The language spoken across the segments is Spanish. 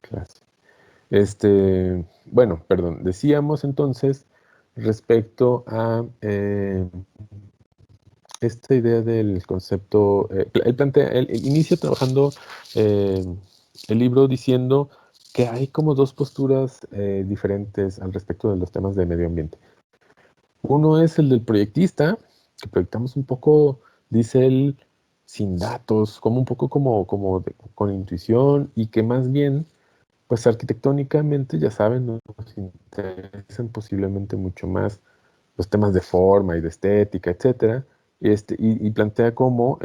clase. Bueno, perdón, decíamos entonces respecto a esta idea del concepto, él inicia trabajando eh, el libro diciendo que hay como dos posturas diferentes al respecto de los temas de medio ambiente. Uno es el del proyectista, que proyectamos un poco, dice él, sin datos, como un poco con intuición y que más bien pues arquitectónicamente, ya saben, nos interesan posiblemente mucho más los temas de forma y de estética, etcétera, y plantea como,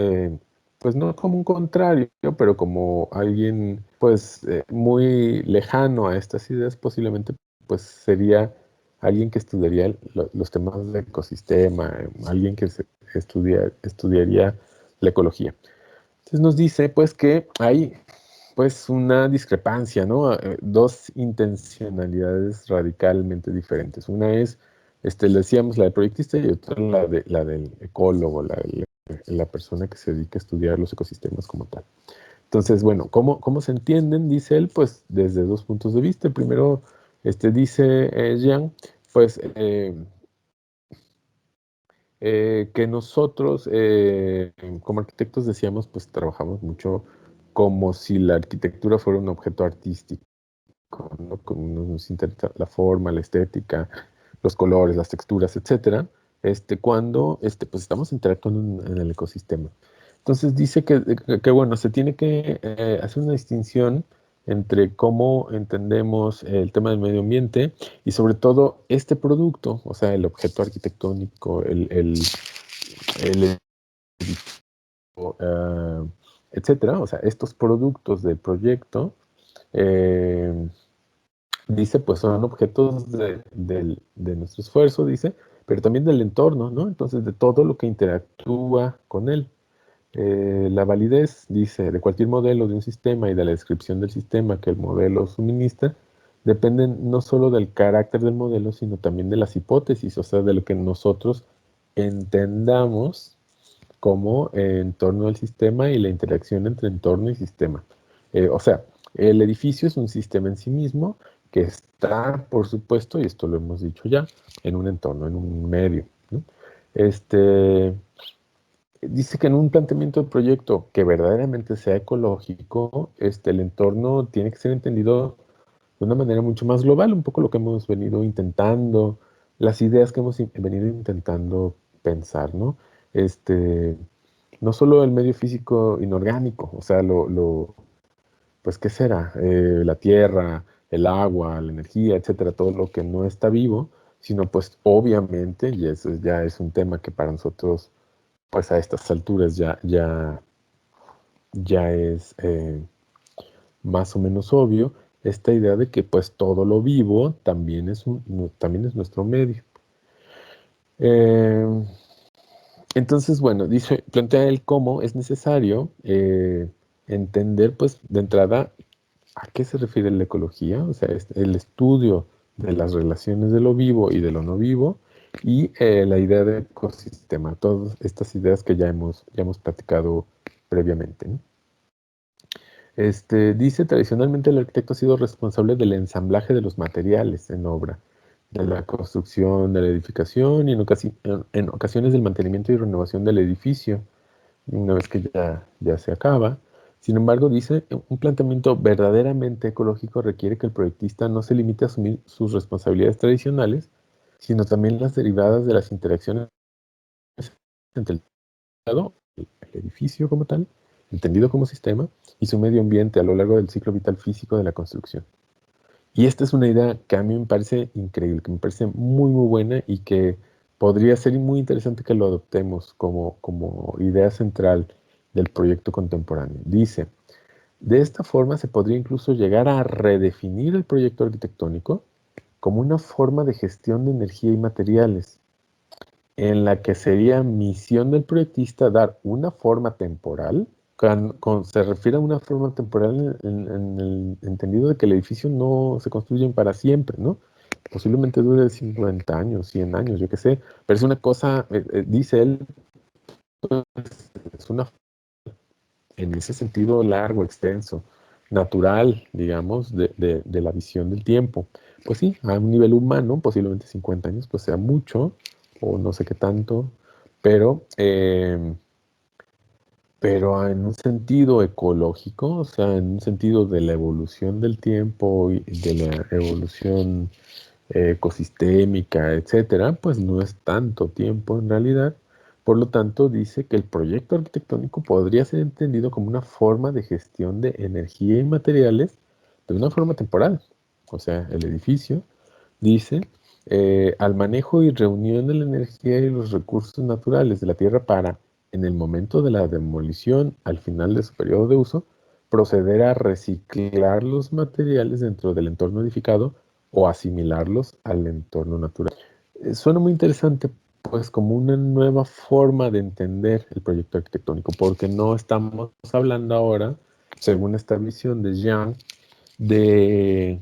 pues no como un contrario, pero como alguien, pues, muy lejano a estas ideas, posiblemente, pues, sería alguien que estudiaría los temas de ecosistema, alguien que estudiaría la ecología. Entonces nos dice, pues, que hay pues una discrepancia, ¿no? Dos intencionalidades radicalmente diferentes. Una es, le decíamos, la del proyectista y otra la del ecólogo, la persona que se dedica a estudiar los ecosistemas como tal. Entonces, bueno, ¿cómo se entienden? Dice él, pues desde dos puntos de vista. El primero, dice Jean, pues que nosotros como arquitectos decíamos, pues trabajamos mucho como si la arquitectura fuera un objeto artístico, ¿no? Como nos interesa la forma, la estética, los colores, las texturas, etcétera, cuando pues estamos interactuando en el ecosistema. Entonces dice bueno, se tiene que hacer una distinción entre cómo entendemos el tema del medio ambiente y sobre todo este producto, o sea, el objeto arquitectónico, el eh, etcétera, o sea, estos productos del proyecto, eh, dice, pues son objetos de nuestro esfuerzo, dice, pero también del entorno, ¿no? Entonces, de todo lo que interactúa con él. La validez, dice, de cualquier modelo de un sistema y de la descripción del sistema que el modelo suministra, dependen no solo del carácter del modelo, sino también de las hipótesis, o sea, de lo que nosotros entendamos como entorno del sistema y la interacción entre entorno y sistema. O sea, el edificio es un sistema en sí mismo que está, por supuesto, y esto lo hemos dicho ya, en un entorno, en un medio, ¿no? Este, dice que en un planteamiento de proyecto que verdaderamente sea ecológico, el entorno tiene que ser entendido de una manera mucho más global, un poco lo que hemos venido intentando, las ideas que hemos venido intentando pensar, ¿no? Este, no solo el medio físico inorgánico, o sea, pues, ¿qué será? La tierra, el agua, la energía, etcétera, todo lo que no está vivo, sino pues obviamente, y eso ya es un tema que para nosotros, pues a estas alturas ya es más o menos obvio, esta idea de que pues todo lo vivo también también es nuestro medio. Eh, entonces, bueno, plantea él cómo es necesario entender, pues, de entrada, ¿a qué se refiere la ecología? O sea, es el estudio de las relaciones de lo vivo y de lo no vivo y la idea de ecosistema, todas estas ideas que ya hemos platicado previamente, ¿no? Dice, tradicionalmente el arquitecto ha sido responsable del ensamblaje de los materiales en obra, de la construcción, de la edificación y en ocasiones del mantenimiento y renovación del edificio, una vez que ya se acaba. Sin embargo, dice, un planteamiento verdaderamente ecológico requiere que el proyectista no se limite a asumir sus responsabilidades tradicionales, sino también las derivadas de las interacciones entre el el edificio como tal, entendido como sistema, y su medio ambiente a lo largo del ciclo vital físico de la construcción. Y esta es una idea que a mí me parece increíble, que me parece muy, muy buena y que podría ser muy interesante que lo adoptemos como idea central del proyecto contemporáneo. Dice, de esta forma se podría incluso llegar a redefinir el proyecto arquitectónico como una forma de gestión de energía y materiales, en la que sería misión del proyectista dar una forma temporal, se refiere a una forma temporal en el entendido de que el edificio no se construye para siempre, ¿no? Posiblemente dure 50 años, 100 años, yo qué sé, pero es una cosa, dice él, es una, en ese sentido largo, extenso. natural, digamos, de la visión del tiempo. Pues sí, a un nivel humano, posiblemente 50 años, pues sea mucho, o no sé qué tanto, pero, pero en un sentido ecológico, o sea, en un sentido de la evolución del tiempo y de la evolución ecosistémica, etcétera, pues no es tanto tiempo en realidad. Por lo tanto, dice que el proyecto arquitectónico podría ser entendido como una forma de gestión de energía y materiales de una forma temporal. O sea, el edificio dice al manejo y reunión de la energía y los recursos naturales de la tierra para, en el momento de la demolición, al final de su periodo de uso, proceder a reciclar los materiales dentro del entorno edificado o asimilarlos al entorno natural. Suena muy interesante, pues como una nueva forma de entender el proyecto arquitectónico, porque no estamos hablando ahora, según esta visión de Jean, de,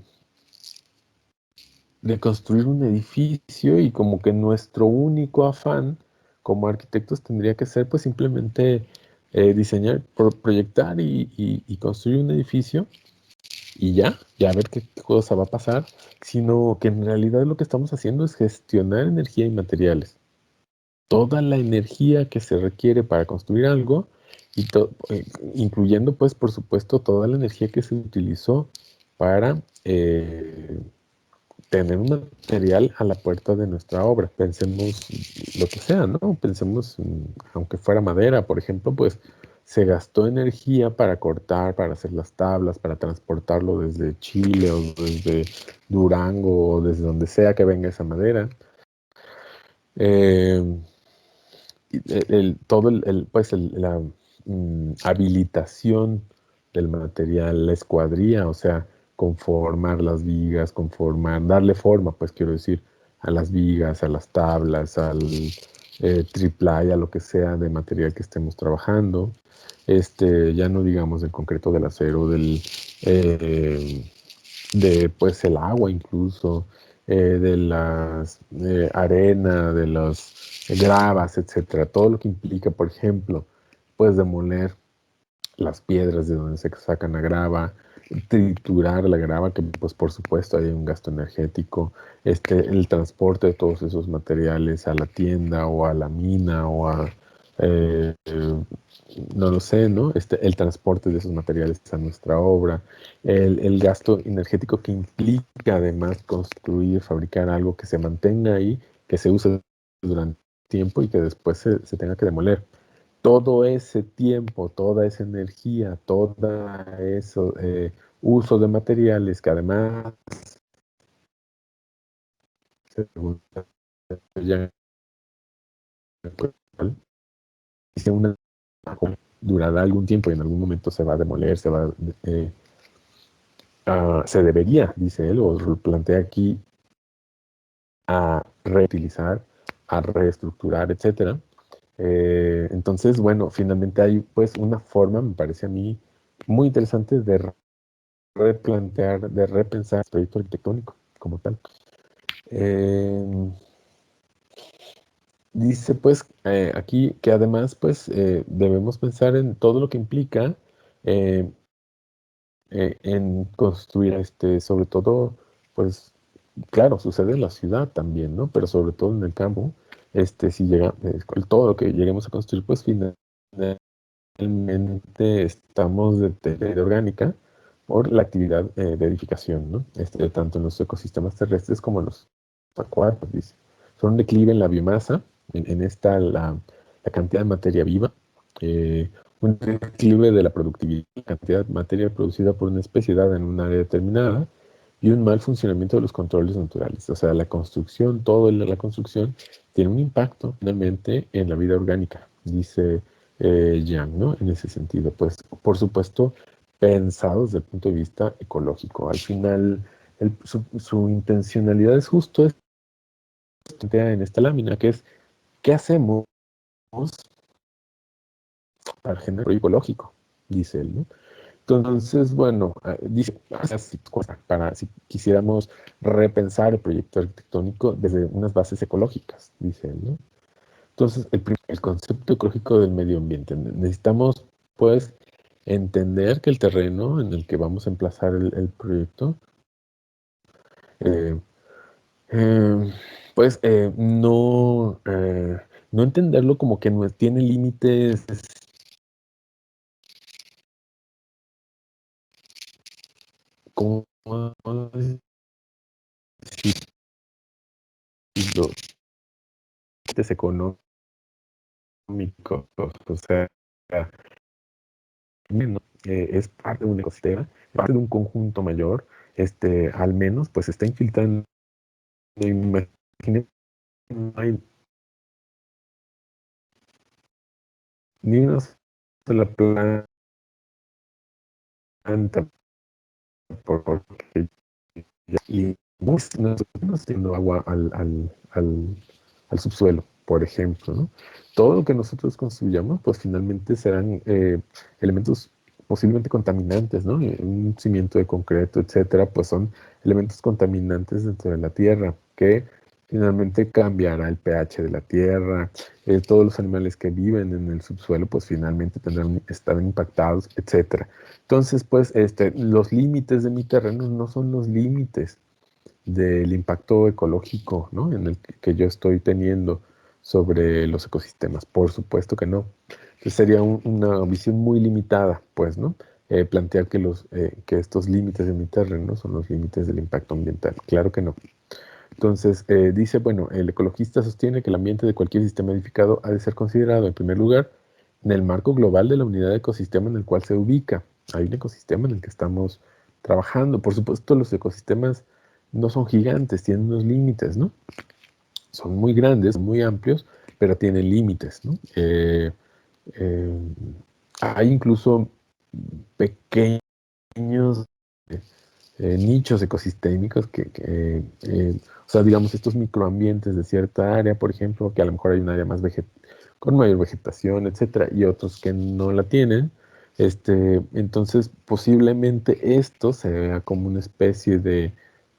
de construir un edificio y como que nuestro único afán como arquitectos tendría que ser pues simplemente diseñar, proyectar y construir un edificio y ya ver qué cosa va a pasar, sino que en realidad lo que estamos haciendo es gestionar energía y materiales. Toda la energía que se requiere para construir algo, y incluyendo pues por supuesto toda la energía que se utilizó para tener un material a la puerta de nuestra obra. Pensemos lo que sea, ¿no? Pensemos, aunque fuera madera, por ejemplo, pues se gastó energía para cortar, para hacer las tablas, para transportarlo desde Chile o desde Durango o desde donde sea que venga esa madera. Eh, todo pues la habilitación del material, la escuadría, o sea, conformar las vigas, darle forma, pues quiero decir, a las vigas, a las tablas, al triplay, a lo que sea de material que estemos trabajando. Ya no digamos del concreto, del acero, eh, de pues el agua incluso, de las arena, de las gravas, etcétera. Todo lo que implica, por ejemplo, pues demoler las piedras de donde se sacan la grava, triturar la grava, que pues por supuesto hay un gasto energético, el transporte de todos esos materiales a la tienda o a la mina o a, no lo sé, ¿no? El transporte de esos materiales a nuestra obra, el gasto energético que implica además construir, fabricar algo que se mantenga ahí, que se use durante tiempo y que después se tenga que demoler. Todo ese tiempo, toda esa energía, todo eso uso de materiales que además, según ya dice una durará algún tiempo y en algún momento se va a demoler, eh, se debería, dice él, o lo plantea aquí, a reutilizar, a reestructurar, etcétera. Entonces, bueno, finalmente hay pues una forma, me parece a mí, muy interesante de replantear, de repensar el proyecto arquitectónico como tal. Eh, Dice pues aquí que además pues debemos pensar en todo lo que implica eh, en construir sobre todo pues claro, sucede en la ciudad también, ¿no? Pero sobre todo en el campo, si llega, todo lo que lleguemos a construir pues finalmente estamos de teoría orgánica por la actividad de edificación, ¿no? Tanto en los ecosistemas terrestres como en los acuáticos, dice. Son un declive en la biomasa, en esta la cantidad de materia viva, un declive de la productividad, la cantidad de materia producida por una especie dada en un área determinada, y un mal funcionamiento de los controles naturales. O sea, la construcción, todo la construcción tiene un impacto finalmente en la vida orgánica, dice Yang, ¿no? En ese sentido, pues, por supuesto, pensado desde el punto de vista ecológico. Al final, su intencionalidad es justo esta en esta lámina, que es, ¿qué hacemos para generar un ecológico? Dice él, ¿no? Entonces, bueno, dice, para si quisiéramos repensar el proyecto arquitectónico desde unas bases ecológicas, dice él, ¿no? Entonces, el concepto ecológico del medio ambiente. Necesitamos, pues, entender que el terreno en el que vamos a emplazar el proyecto, eh, pues no entenderlo como que no tiene límites, como los límites económicos, o sea, ¿no? Es parte de un ecosistema, parte de un conjunto mayor, al menos, pues está infiltrando, imagínense, no hay ni una sola planta, porque y no estamos haciendo agua al subsuelo, por ejemplo, ¿no? Todo lo que nosotros construyamos, pues finalmente serán elementos posiblemente contaminantes, ¿no? Un cimiento de concreto, etcétera, pues son elementos contaminantes dentro de la tierra que finalmente cambiará el pH de la tierra. Todos los animales que viven en el subsuelo, pues finalmente estarán impactados, etcétera. Entonces, pues, los límites de mi terreno no son los límites del impacto ecológico, ¿no? En el que yo estoy teniendo sobre los ecosistemas. Por supuesto que no. Entonces sería una visión muy limitada, pues, ¿no? Plantear que estos límites de mi terreno son los límites del impacto ambiental. Claro que no. Entonces, dice, bueno, el ecologista sostiene que el ambiente de cualquier sistema edificado ha de ser considerado, en primer lugar, en el marco global de la unidad de ecosistema en el cual se ubica. Hay un ecosistema en el que estamos trabajando. Por supuesto, los ecosistemas no son gigantes, tienen unos límites, ¿no? Son muy grandes, muy amplios, pero tienen límites, ¿no? Eh, Hay incluso pequeños nichos ecosistémicos o sea, digamos, estos microambientes de cierta área, por ejemplo, que a lo mejor hay un área con mayor vegetación, etcétera, y otros que no la tienen. Entonces, posiblemente esto se vea como una especie de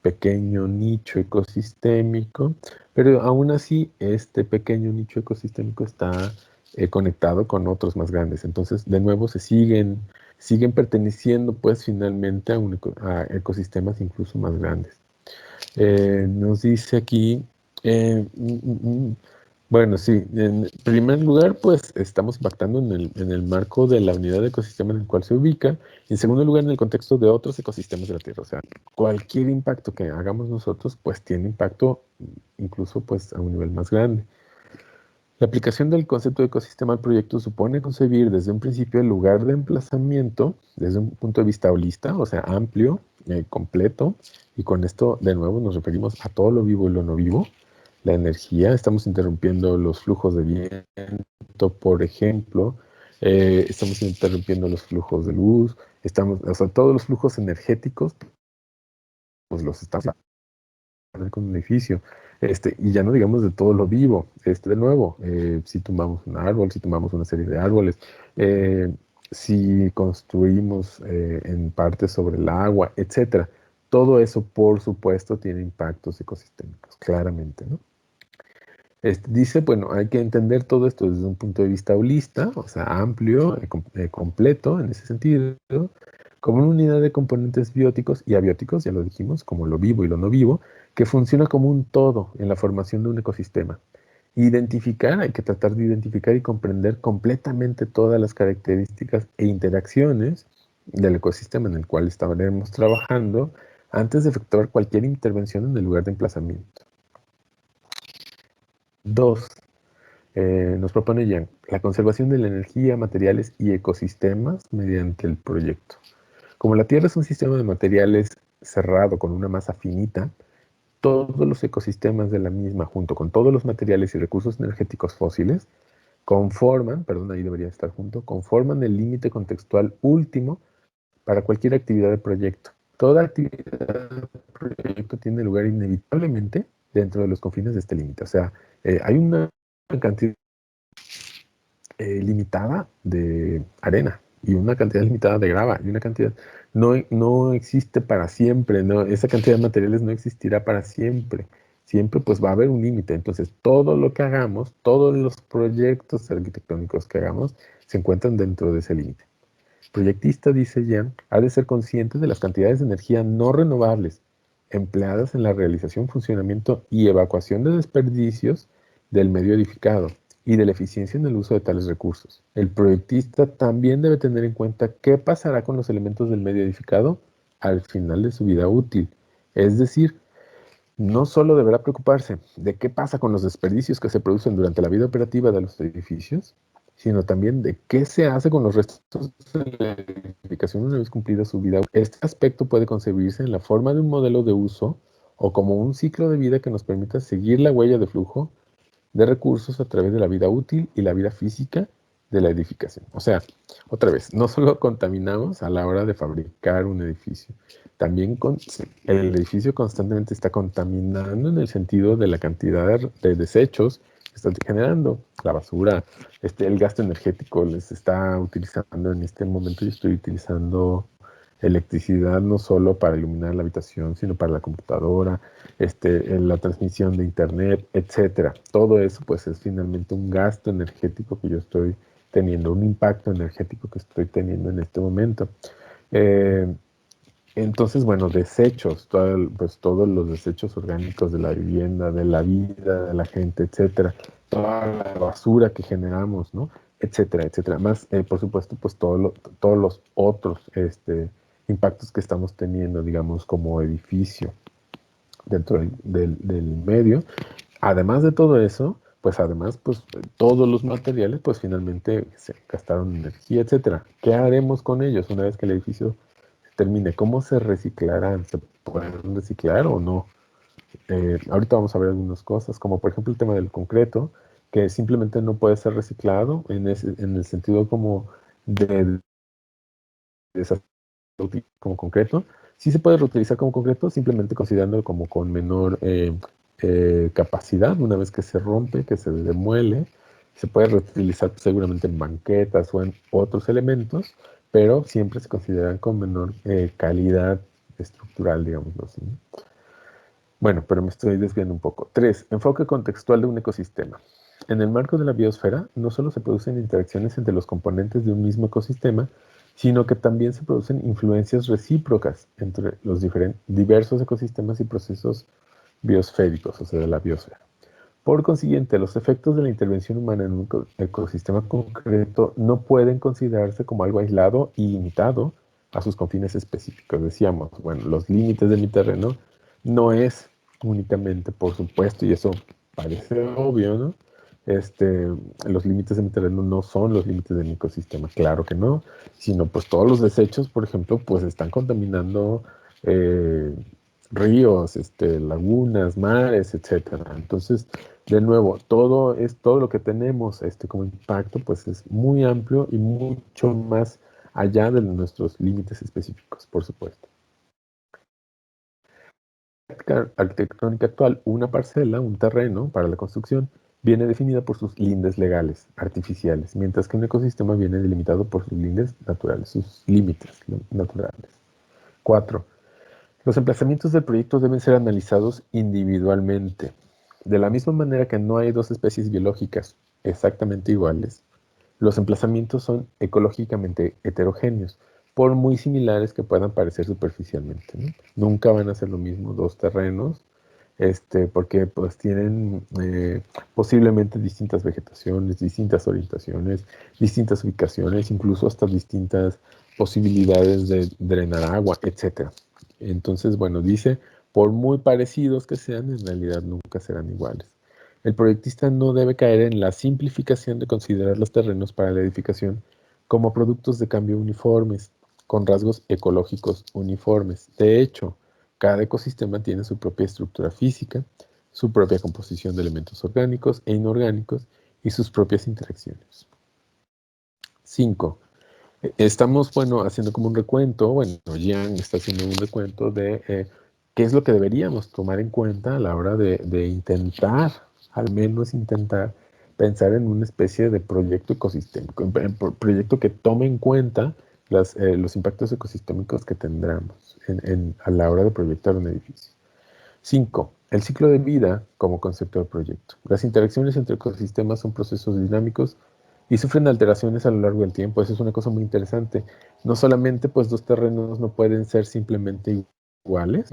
pequeño nicho ecosistémico, pero aún así, este pequeño nicho ecosistémico está conectado con otros más grandes. Entonces, de nuevo, siguen perteneciendo pues finalmente a ecosistemas incluso más grandes. Nos dice aquí, eh, mm, mm, mm, bueno, sí, en primer lugar pues estamos impactando en el marco de la unidad de ecosistema en el cual se ubica, y en segundo lugar en el contexto de otros ecosistemas de la Tierra. O sea, cualquier impacto que hagamos nosotros pues tiene impacto incluso pues a un nivel más grande. La aplicación del concepto de ecosistema al proyecto supone concebir desde un principio el lugar de emplazamiento desde un punto de vista holista, o sea, amplio, completo, y con esto de nuevo nos referimos a todo lo vivo y lo no vivo. La energía, estamos interrumpiendo los flujos de viento, por ejemplo, estamos interrumpiendo los flujos de luz, o sea, todos los flujos energéticos, pues los estamos con un edificio. Y ya no digamos de todo lo vivo. De nuevo, si tumbamos un árbol, si tumbamos una serie de árboles, eh, si construimos en parte sobre el agua, etcétera. Todo eso, por supuesto, tiene impactos ecosistémicos, claramente, ¿no? Dice, bueno, hay que entender todo esto desde un punto de vista holista, o sea, amplio, completo en ese sentido, como una unidad de componentes bióticos y abióticos, ya lo dijimos, como lo vivo y lo no vivo, que funciona como un todo en la formación de un ecosistema. Hay que tratar de identificar y comprender completamente todas las características e interacciones del ecosistema en el cual estaremos trabajando antes de efectuar cualquier intervención en el lugar de emplazamiento. 2. Nos propone Yang la conservación de la energía, materiales y ecosistemas mediante el proyecto. Como la Tierra es un sistema de materiales cerrado con una masa finita, todos los ecosistemas de la misma, junto con todos los materiales y recursos energéticos fósiles, ahí debería estar junto, conforman el límite contextual último para cualquier actividad de proyecto. Toda actividad de proyecto tiene lugar inevitablemente dentro de los confines de este límite. O sea, hay una cantidad limitada de arena y una cantidad limitada de grava y una cantidad no existe para siempre, ¿no? Esa cantidad de materiales no existirá para siempre. Siempre pues va a haber un límite. Entonces todo lo que hagamos, todos los proyectos arquitectónicos que hagamos se encuentran dentro de ese límite. Proyectista, dice Jean, ha de ser consciente de las cantidades de energía no renovables empleadas en la realización, funcionamiento y evacuación de desperdicios del medio edificado y de la eficiencia en el uso de tales recursos. El proyectista también debe tener en cuenta qué pasará con los elementos del medio edificado al final de su vida útil. Es decir, no solo deberá preocuparse de qué pasa con los desperdicios que se producen durante la vida operativa de los edificios, sino también de qué se hace con los restos de la edificación una vez cumplida su vida. Este aspecto puede concebirse en la forma de un modelo de uso o como un ciclo de vida que nos permita seguir la huella de flujo de recursos a través de la vida útil y la vida física de la edificación. O sea, otra vez, no solo contaminamos a la hora de fabricar un edificio, también el edificio constantemente está contaminando en el sentido de la cantidad de desechos que está generando. La basura, el gasto energético les está utilizando en este momento. Yo estoy utilizando electricidad no solo para iluminar la habitación, sino para la computadora, en la transmisión de internet, etcétera. Todo eso pues es finalmente un gasto energético que yo estoy teniendo, un impacto energético que estoy teniendo en este momento. Eh, entonces, bueno, desechos, pues todos los desechos orgánicos de la vivienda, de la vida, de la gente, etcétera. Toda la basura que generamos, ¿no? Etcétera, etcétera. Más, por supuesto, pues todos los otros impactos que estamos teniendo, digamos, como edificio dentro del medio. Además de todo eso, pues además, pues todos los materiales, pues finalmente se gastaron energía, etcétera. ¿Qué haremos con ellos una vez que el edificio se termine? ¿Cómo se reciclarán? ¿Se pueden reciclar o no? Ahorita vamos a ver algunas cosas, como por ejemplo el tema del concreto, que simplemente no puede ser reciclado en el sentido como de deshacer como concreto. Sí se puede reutilizar como concreto, simplemente considerándolo como con menor capacidad. Una vez que se rompe, que se demuele, se puede reutilizar seguramente en banquetas o en otros elementos, pero siempre se consideran con menor calidad estructural, digámoslo así. Bueno, pero me estoy desviando un poco. 3. Enfoque contextual de un ecosistema. En el marco de la biosfera, no solo se producen interacciones entre los componentes de un mismo ecosistema, sino que también se producen influencias recíprocas entre los diversos ecosistemas y procesos biosféricos, o sea, de la biosfera. Por consiguiente, los efectos de la intervención humana en un ecosistema concreto no pueden considerarse como algo aislado y limitado a sus confines específicos. Decíamos, bueno, los límites de mi terreno no es únicamente, por supuesto, y eso parece obvio, ¿no? Los límites de mi terreno no son los límites de mi ecosistema, claro que no, sino pues todos los desechos, por ejemplo, pues están contaminando eh, ríos, lagunas, mares, etcétera. Entonces, de nuevo, todo lo que tenemos como impacto, pues es muy amplio y mucho más allá de nuestros límites específicos, por supuesto. Arquitectónica actual, una parcela, un terreno para la construcción, viene definida por sus lindes legales, artificiales, mientras que un ecosistema viene delimitado por sus lindes naturales, sus límites naturales. 4. Los emplazamientos del proyecto deben ser analizados individualmente. De la misma manera que no hay dos especies biológicas exactamente iguales, los emplazamientos son ecológicamente heterogéneos, por muy similares que puedan parecer superficialmente, ¿no? Nunca van a ser lo mismo dos terrenos, porque pues tienen posiblemente distintas vegetaciones, distintas orientaciones, distintas ubicaciones, incluso hasta distintas posibilidades de drenar agua, etcétera. Entonces, bueno, dice, por muy parecidos que sean, en realidad nunca serán iguales. El proyectista no debe caer en la simplificación de considerar los terrenos para la edificación como productos de cambio uniformes, con rasgos ecológicos uniformes. De hecho, cada ecosistema tiene su propia estructura física, su propia composición de elementos orgánicos e inorgánicos y sus propias interacciones. 5. Estamos, bueno, haciendo como un recuento, bueno, Jean está haciendo un recuento de qué es lo que deberíamos tomar en cuenta a la hora de intentar, al menos intentar, pensar en una especie de proyecto ecosistémico, un proyecto que tome en cuenta los impactos ecosistémicos que tendremos a la hora de proyectar un edificio. 5. El ciclo de vida como concepto de proyecto. Las interacciones entre ecosistemas son procesos dinámicos y sufren alteraciones a lo largo del tiempo. Eso es una cosa muy interesante. No solamente, pues, dos terrenos no pueden ser simplemente iguales,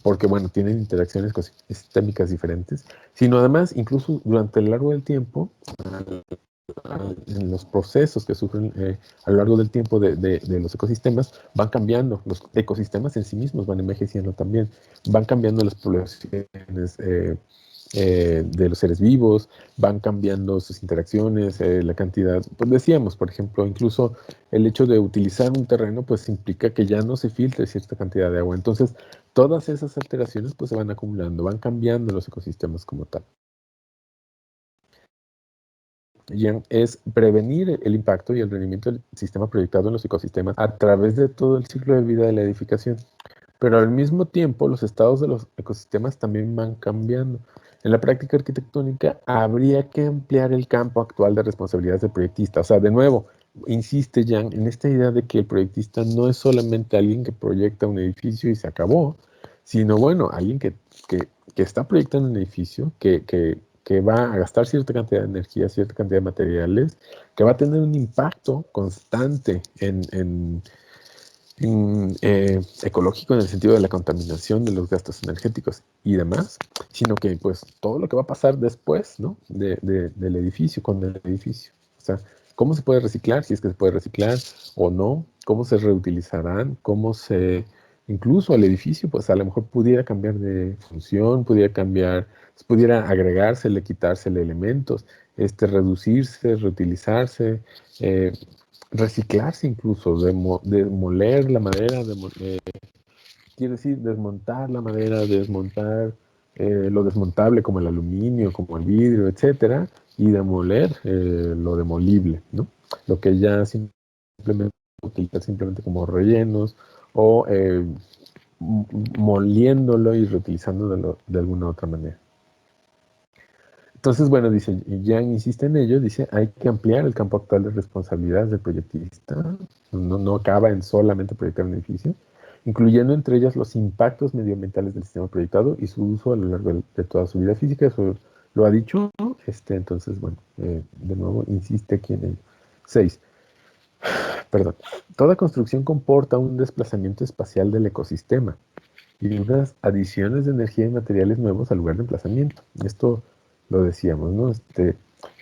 porque, bueno, tienen interacciones ecosistémicas diferentes, sino además, incluso durante el largo del tiempo, en los procesos que sufren a lo largo del tiempo de los ecosistemas, van cambiando. Los ecosistemas en sí mismos van envejeciendo también, van cambiando las poblaciones de los seres vivos, van cambiando sus interacciones, la cantidad. Pues decíamos, por ejemplo, incluso el hecho de utilizar un terreno, pues implica que ya no se filtre cierta cantidad de agua. Entonces, todas esas alteraciones, pues se van acumulando, van cambiando los ecosistemas como tal. Es prevenir el impacto y el rendimiento del sistema proyectado en los ecosistemas a través de todo el ciclo de vida de la edificación. Pero al mismo tiempo, los estados de los ecosistemas también van cambiando. En la práctica arquitectónica, habría que ampliar el campo actual de responsabilidades del proyectista. O sea, de nuevo, insiste Jan en esta idea de que el proyectista no es solamente alguien que proyecta un edificio y se acabó, sino, bueno, alguien que está proyectando un edificio, que va a gastar cierta cantidad de energía, cierta cantidad de materiales, que va a tener un impacto constante ecológico en el sentido de la contaminación, de los gastos energéticos y demás, sino que pues todo lo que va a pasar después, ¿no? Del edificio, con el edificio. O sea, cómo se puede reciclar, si es que se puede reciclar o no, cómo se reutilizarán, incluso al edificio, pues a lo mejor pudiera cambiar de función, pudiera cambiar, pudiera agregársele, quitársele elementos, reducirse, reutilizarse, eh, reciclarse incluso, demoler la madera, quiere decir desmontar la madera, desmontar lo desmontable como el aluminio, como el vidrio, etcétera, y demoler lo demolible, ¿no? Lo que ya simplemente utilizar simplemente como rellenos o moliéndolo y reutilizándolo de alguna otra manera. Entonces, bueno, dice, Yang insiste en ello, dice, hay que ampliar el campo actual de responsabilidades del proyectista, no acaba en solamente proyectar un edificio, incluyendo entre ellas los impactos medioambientales del sistema proyectado y su uso a lo largo de toda su vida física. Eso lo ha dicho, ¿no? Entonces, bueno, de nuevo insiste aquí en ello. 6. Perdón. Toda construcción comporta un desplazamiento espacial del ecosistema y unas adiciones de energía y materiales nuevos al lugar de emplazamiento. Esto lo decíamos, ¿no?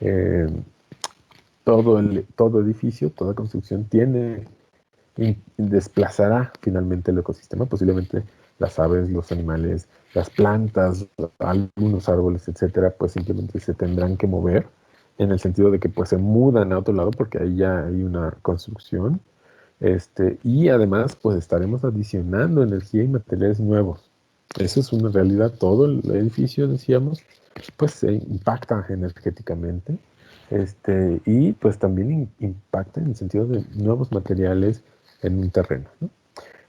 Eh, todo edificio, toda construcción desplazará finalmente el ecosistema, posiblemente las aves, los animales, las plantas, algunos árboles, etcétera, pues simplemente se tendrán que mover en el sentido de que pues se mudan a otro lado porque ahí ya hay una construcción. Y además, pues estaremos adicionando energía y materiales nuevos. Eso es una realidad. Todo el edificio, decíamos, pues se impacta energéticamente. Y pues también impacta en el sentido de nuevos materiales en un terreno, ¿no?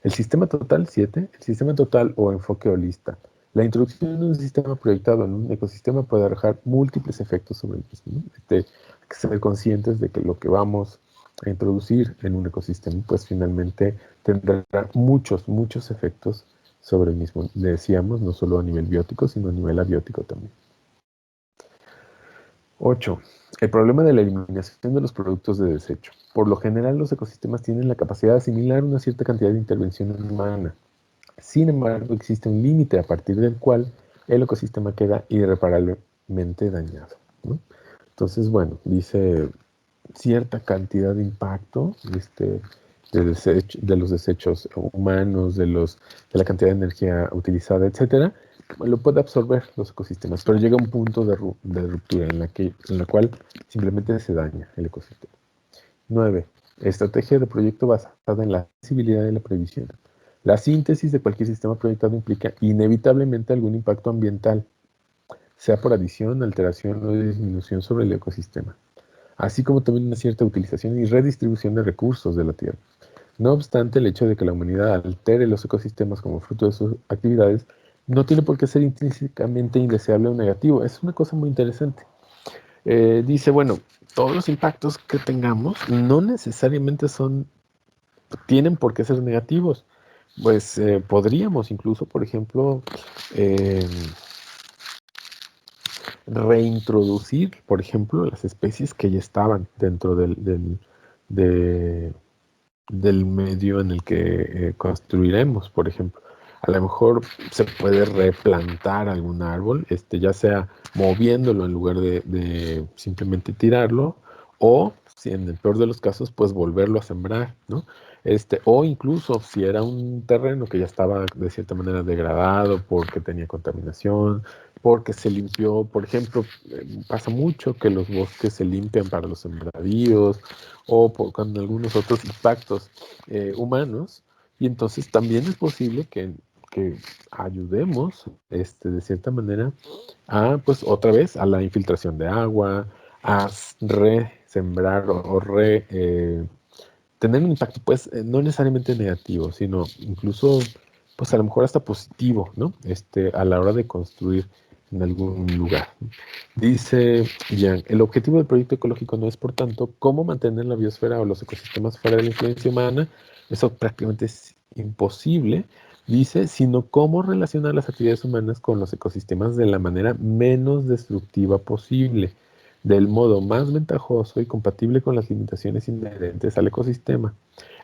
El sistema total 7, el sistema total o enfoque holista. La introducción de un sistema proyectado en un ecosistema puede arrojar múltiples efectos sobre el mismo, ¿no? Hay que ser conscientes de que lo que vamos a introducir en un ecosistema, pues finalmente tendrá muchos efectos sobre el mismo. Decíamos, no solo a nivel biótico, sino a nivel abiótico también. 8. El problema de la eliminación de los productos de desecho. Por lo general, los ecosistemas tienen la capacidad de asimilar una cierta cantidad de intervención humana. Sin embargo, existe un límite a partir del cual el ecosistema queda irreparablemente dañado, ¿no? Entonces, bueno, dice cierta cantidad de impacto de los desechos humanos, de la cantidad de energía utilizada, etcétera, lo puede absorber los ecosistemas, pero llega un punto de ruptura en la cual simplemente se daña el ecosistema. 9. Estrategia de proyecto basada en la sensibilidad y la previsión. La síntesis de cualquier sistema proyectado implica inevitablemente algún impacto ambiental, sea por adición, alteración o disminución sobre el ecosistema, así como también una cierta utilización y redistribución de recursos de la Tierra. No obstante, el hecho de que la humanidad altere los ecosistemas como fruto de sus actividades no tiene por qué ser intrínsecamente indeseable o negativo. Es una cosa muy interesante. Dice, bueno, todos los impactos que tengamos no necesariamente tienen por qué ser negativos. Pues podríamos incluso, por ejemplo, eh, reintroducir, por ejemplo, las especies que ya estaban dentro de- del medio en el que construiremos, por ejemplo. A lo mejor se puede replantar algún árbol, ya sea moviéndolo en lugar de simplemente tirarlo, o si en el peor de los casos, pues volverlo a sembrar, ¿no? O incluso si era un terreno que ya estaba de cierta manera degradado porque tenía contaminación, porque se limpió, por ejemplo, pasa mucho que los bosques se limpian para los sembradíos con algunos otros impactos humanos, y entonces también es posible que ayudemos de cierta manera a, pues otra vez, a la infiltración de agua, a resembrar tener un impacto, pues, no necesariamente negativo, sino incluso, pues, a lo mejor hasta positivo, ¿no? A la hora de construir en algún lugar. Dice Yang, el objetivo del proyecto ecológico no es, por tanto, cómo mantener la biosfera o los ecosistemas fuera de la influencia humana, eso prácticamente es imposible, dice, sino cómo relacionar las actividades humanas con los ecosistemas de la manera menos destructiva posible, del modo más ventajoso y compatible con las limitaciones inherentes al ecosistema.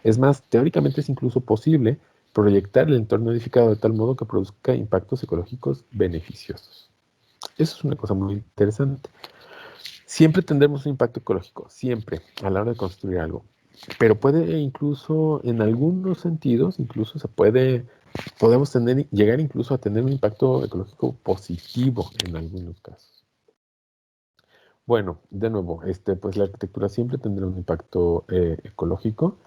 Es más, teóricamente es incluso posible proyectar el entorno edificado de tal modo que produzca impactos ecológicos beneficiosos. Eso es una cosa muy interesante. Siempre tendremos un impacto ecológico, siempre, a la hora de construir algo. Pero puede incluso, en algunos sentidos, incluso podemos llegar incluso a tener un impacto ecológico positivo en algunos casos. Bueno, de nuevo, pues la arquitectura siempre tendrá un impacto ecológico.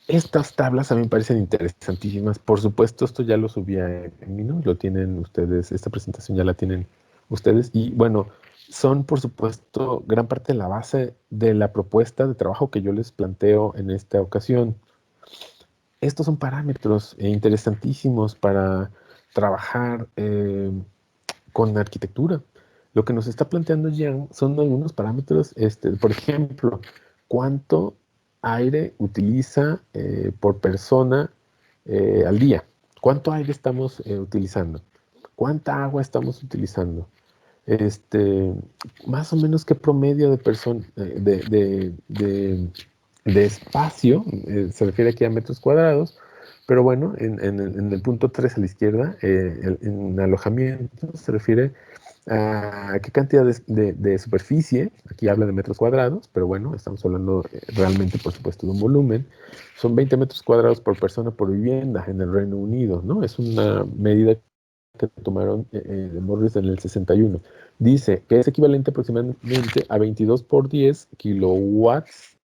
Estas tablas a mí me parecen interesantísimas. Por supuesto, esto ya lo subí en mí, ¿no? Lo tienen ustedes, esta presentación ya la tienen ustedes. Y bueno, son por supuesto gran parte de la base de la propuesta de trabajo que yo les planteo en esta ocasión. Estos son parámetros interesantísimos para trabajar con arquitectura. Lo que nos está planteando Jean son algunos parámetros, por ejemplo, cuánto aire utiliza por persona al día, cuánto aire estamos utilizando, cuánta agua estamos utilizando, este, más o menos qué promedio de persona, de espacio, se refiere aquí a metros cuadrados, pero bueno, en el punto 3 a la izquierda, en alojamiento se refiere a qué cantidad de superficie, aquí habla de metros cuadrados, pero bueno, estamos hablando realmente, por supuesto, de un volumen. Son 20 metros cuadrados por persona por vivienda en el Reino Unido, ¿no? Es una medida que tomaron de Morris en el 61. Dice que es equivalente aproximadamente a 22 por 10 kilowatts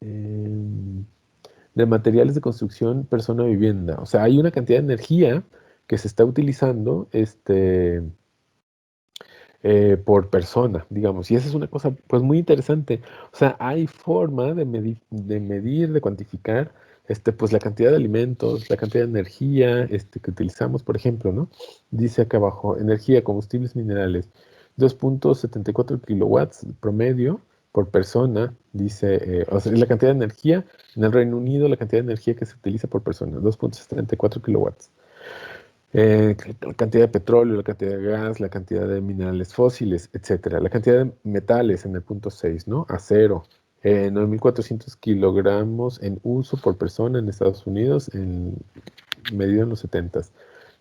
eh, de materiales de construcción persona vivienda. O sea, hay una cantidad de energía que se está utilizando por persona, digamos. Y esa es una cosa pues muy interesante. O sea, hay forma de cuantificar pues la cantidad de alimentos, la cantidad de energía que utilizamos, por ejemplo, ¿no? Dice acá abajo, energía, combustibles minerales, 2.74 kilowatts promedio por persona, dice, o sea, la cantidad de energía en el Reino Unido, la cantidad de energía que se utiliza por persona, 2.74 kilowatts. La cantidad de petróleo, la cantidad de gas, la cantidad de minerales fósiles, etcétera. La cantidad de metales en el punto 6, ¿no? Acero, 9.400 kilogramos en uso por persona en Estados Unidos, medido en los 70.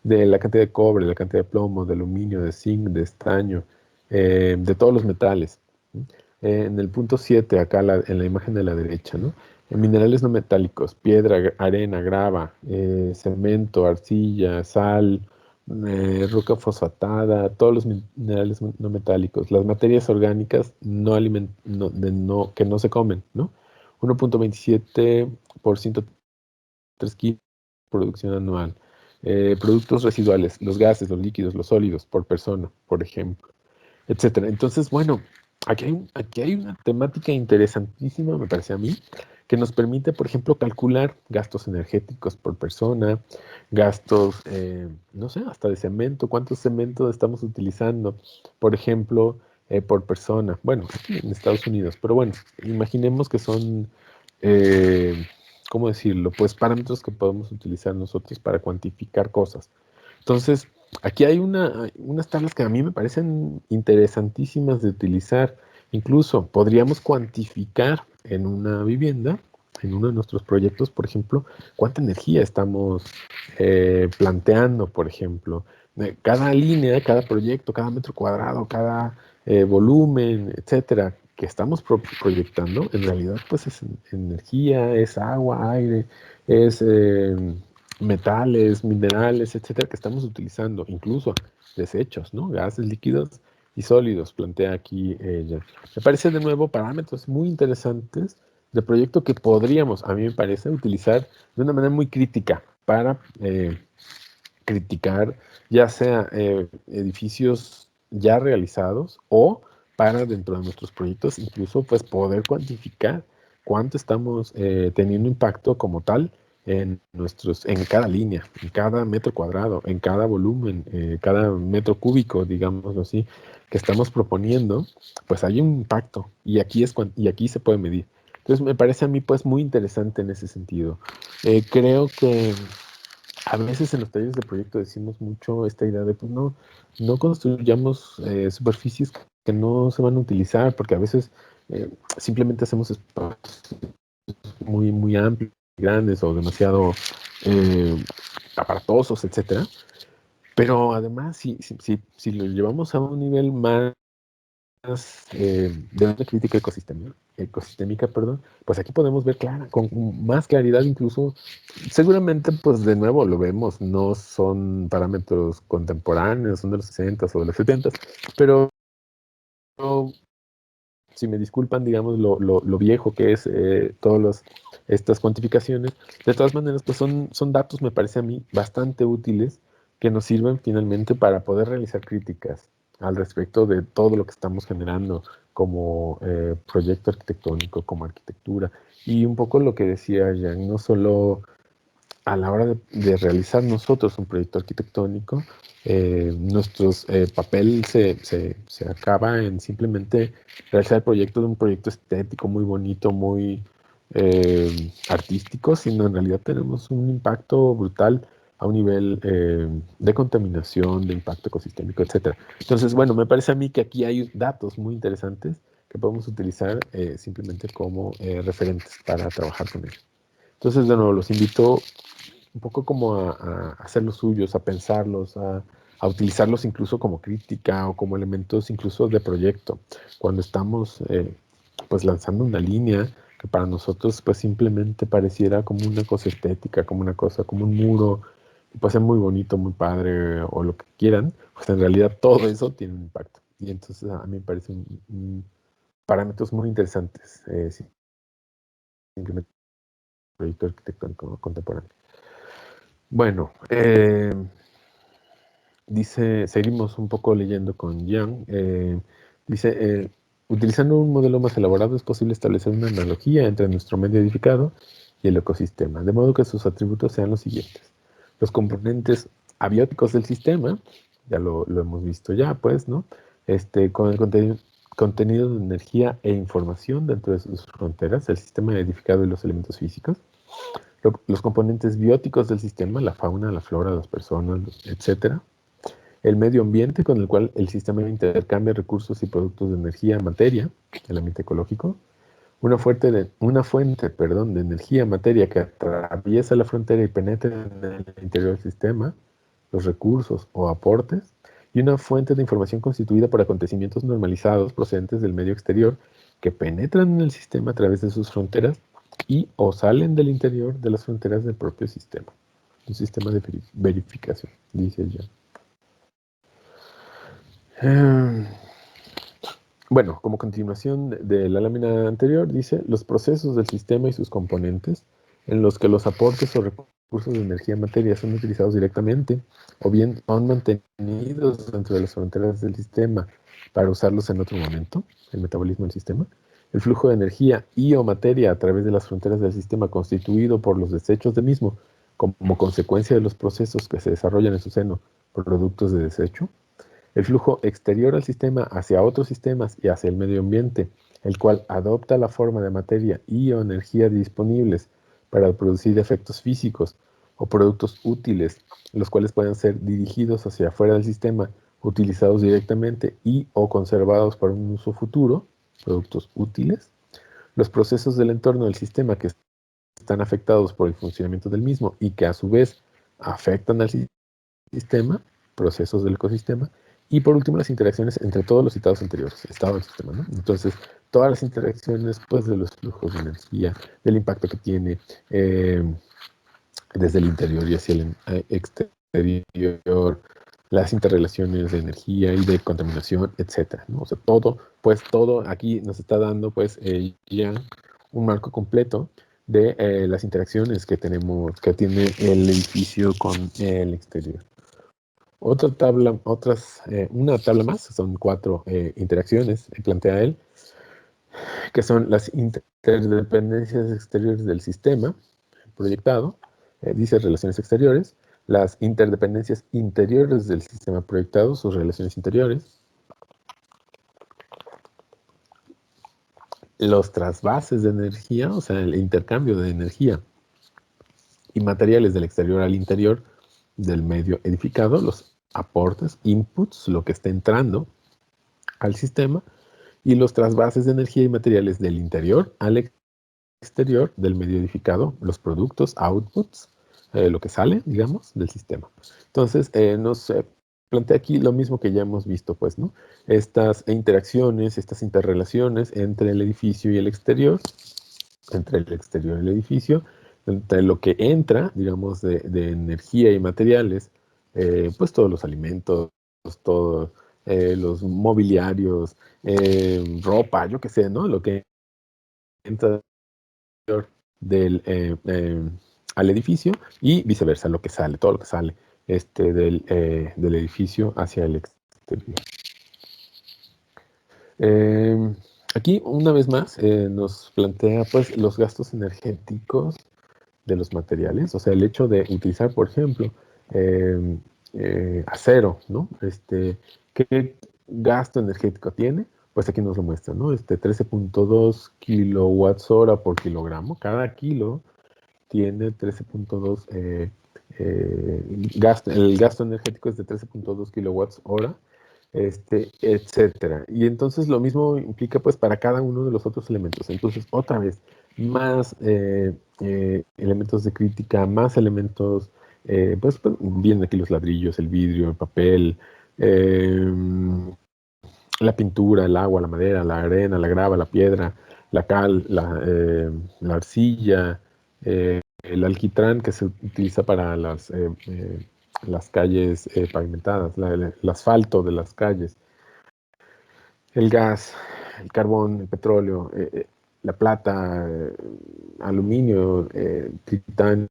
De la cantidad de cobre, la cantidad de plomo, de aluminio, de zinc, de estaño, de todos los metales. ¿Sí? En el punto 7, acá en la imagen de la derecha, ¿no? Minerales no metálicos, piedra, arena, grava, cemento, arcilla, sal, roca fosfatada, todos los minerales no metálicos, las materias orgánicas que no se comen, ¿no? 1.27% 3 kilos de producción anual. Productos residuales, los gases, los líquidos, los sólidos por persona, por ejemplo, etcétera. Entonces, bueno, aquí hay una temática interesantísima, me parece a mí, que nos permite, por ejemplo, calcular gastos energéticos por persona, gastos, no sé, hasta de cemento, cuánto cemento estamos utilizando, por ejemplo, por persona. Bueno, aquí en Estados Unidos, pero bueno, imaginemos que son, eh, ¿cómo decirlo? Pues parámetros que podemos utilizar nosotros para cuantificar cosas. Entonces, aquí hay unas tablas que a mí me parecen interesantísimas de utilizar. Incluso podríamos cuantificar en una vivienda, en uno de nuestros proyectos, por ejemplo, cuánta energía estamos planteando, por ejemplo. Cada línea, cada proyecto, cada metro cuadrado, cada volumen, etcétera, que estamos proyectando, en realidad, pues es energía, es agua, aire, es metales, minerales, etcétera, que estamos utilizando, incluso desechos, ¿no? Gases líquidos y sólidos, plantea aquí ella. Me parece de nuevo parámetros muy interesantes de proyecto que podríamos, a mí me parece, utilizar de una manera muy crítica para criticar ya sea edificios ya realizados o para dentro de nuestros proyectos incluso pues poder cuantificar cuánto estamos teniendo impacto como tal en cada línea, en cada metro cuadrado, en cada volumen, cada metro cúbico, digámoslo así, que estamos proponiendo, pues hay un impacto y y aquí se puede medir. Entonces me parece a mí pues muy interesante en ese sentido. Creo que a veces en los talleres de proyecto decimos mucho esta idea de, pues no construyamos superficies que no se van a utilizar, porque a veces simplemente hacemos espacios muy amplios, grandes o demasiado aparatosos, etcétera. Pero además, si lo llevamos a un nivel más de una crítica ecosistémica, perdón, pues aquí podemos ver con más claridad incluso, seguramente pues de nuevo lo vemos, no son parámetros contemporáneos, son de los 60 o de los 70, pero si me disculpan, digamos, lo viejo que es todas estas cuantificaciones, de todas maneras, pues son datos, me parece a mí, bastante útiles que nos sirven finalmente para poder realizar críticas al respecto de todo lo que estamos generando como proyecto arquitectónico, como arquitectura. Y un poco lo que decía Jan, no solo a la hora de realizar nosotros un proyecto arquitectónico, nuestro papel se acaba en simplemente realizar el proyecto de un proyecto estético muy bonito, muy artístico, sino en realidad tenemos un impacto brutal a un nivel de contaminación, de impacto ecosistémico, etcétera. Entonces, bueno, me parece a mí que aquí hay datos muy interesantes que podemos utilizar simplemente como referentes para trabajar con ellos. Entonces, de nuevo, los invito un poco como a hacer los suyos, a pensarlos, a utilizarlos incluso como crítica o como elementos incluso de proyecto. Cuando estamos pues lanzando una línea que para nosotros pues simplemente pareciera como una cosa estética, como una cosa, como un muro, y puede ser muy bonito, muy padre o lo que quieran, pues en realidad todo eso tiene un impacto. Y entonces a mí me parecen parámetros muy interesantes, simplemente proyecto arquitectónico contemporáneo. Bueno, dice, seguimos un poco leyendo con Young. Dice, utilizando un modelo más elaborado es posible establecer una analogía entre nuestro medio edificado y el ecosistema, de modo que sus atributos sean los siguientes. Los componentes abióticos del sistema, ya lo hemos visto ya, pues, ¿no? Con el contenido de energía e información dentro de sus fronteras, el sistema edificado y los elementos físicos. Los componentes bióticos del sistema, la fauna, la flora, las personas, etcétera. El medio ambiente con el cual el sistema intercambia recursos y productos de energía, materia, el ambiente ecológico. Una fuente, perdón, de energía, materia que atraviesa la frontera y penetra en el interior del sistema, los recursos o aportes. Y una fuente de información constituida por acontecimientos normalizados procedentes del medio exterior que penetran en el sistema a través de sus fronteras y o salen del interior de las fronteras del propio sistema. Un sistema de verificación, dice ya. Bueno, como continuación de la lámina anterior, dice los procesos del sistema y sus componentes en los que los aportes o recursos de energía materia son utilizados directamente o bien son mantenidos dentro de las fronteras del sistema para usarlos en otro momento, el metabolismo del sistema. El flujo de energía y o materia a través de las fronteras del sistema constituido por los desechos del mismo como consecuencia de los procesos que se desarrollan en su seno, productos de desecho. El flujo exterior al sistema hacia otros sistemas y hacia el medio ambiente, el cual adopta la forma de materia y o energía disponibles para producir efectos físicos o productos útiles, los cuales pueden ser dirigidos hacia afuera del sistema, utilizados directamente y o conservados para un uso futuro, productos útiles, los procesos del entorno del sistema que están afectados por el funcionamiento del mismo y que a su vez afectan al sistema, procesos del ecosistema, y por último las interacciones entre todos los citados anteriores, estado del sistema, ¿no? Entonces, todas las interacciones pues, de los flujos de energía, del impacto que tiene desde el interior y hacia el exterior, las interrelaciones de energía y de contaminación, etcétera, ¿no? O sea, todo, pues todo aquí nos está dando pues ya un marco completo de las interacciones que tenemos, que tiene el edificio con el exterior. Otra tabla, una tabla más, son 4 interacciones, plantea él, que son las interdependencias exteriores del sistema proyectado, dice relaciones exteriores, las interdependencias interiores del sistema proyectado, sus relaciones interiores, los trasvases de energía, o sea, el intercambio de energía y materiales del exterior al interior del medio edificado, los aportes, inputs, lo que está entrando al sistema, y los trasvases de energía y materiales del interior al exterior del medio edificado, los productos, outputs, lo que sale, digamos, del sistema. Entonces, nos plantea aquí lo mismo que ya hemos visto, pues, ¿no? Estas interacciones, estas interrelaciones entre el edificio y el exterior, entre el exterior y el edificio, entre lo que entra, digamos, de energía y materiales, pues todos los alimentos, todos los mobiliarios, ropa, yo qué sé, ¿no? Lo que entra del, al edificio y viceversa, lo que sale, todo lo que sale del edificio hacia el exterior. Aquí, una vez más, nos plantea pues, los gastos energéticos de los materiales, o sea, el hecho de utilizar, por ejemplo, acero, ¿no? ¿Qué gasto energético tiene? Pues aquí nos lo muestra, ¿no? 13.2 kilowatts hora por kilogramo. Cada kilo tiene 13.2 el gasto energético es de 13.2 kilowatts hora, etcétera. Y entonces lo mismo implica pues para cada uno de los otros elementos. Entonces, otra vez, más elementos de crítica, más elementos, pues vienen aquí los ladrillos, el vidrio, el papel, la pintura, el agua, la madera, la arena, la grava, la piedra, la cal, la arcilla, el alquitrán que se utiliza para las calles pavimentadas, el asfalto de las calles, el gas, el carbón, el petróleo, la plata, aluminio, titanio,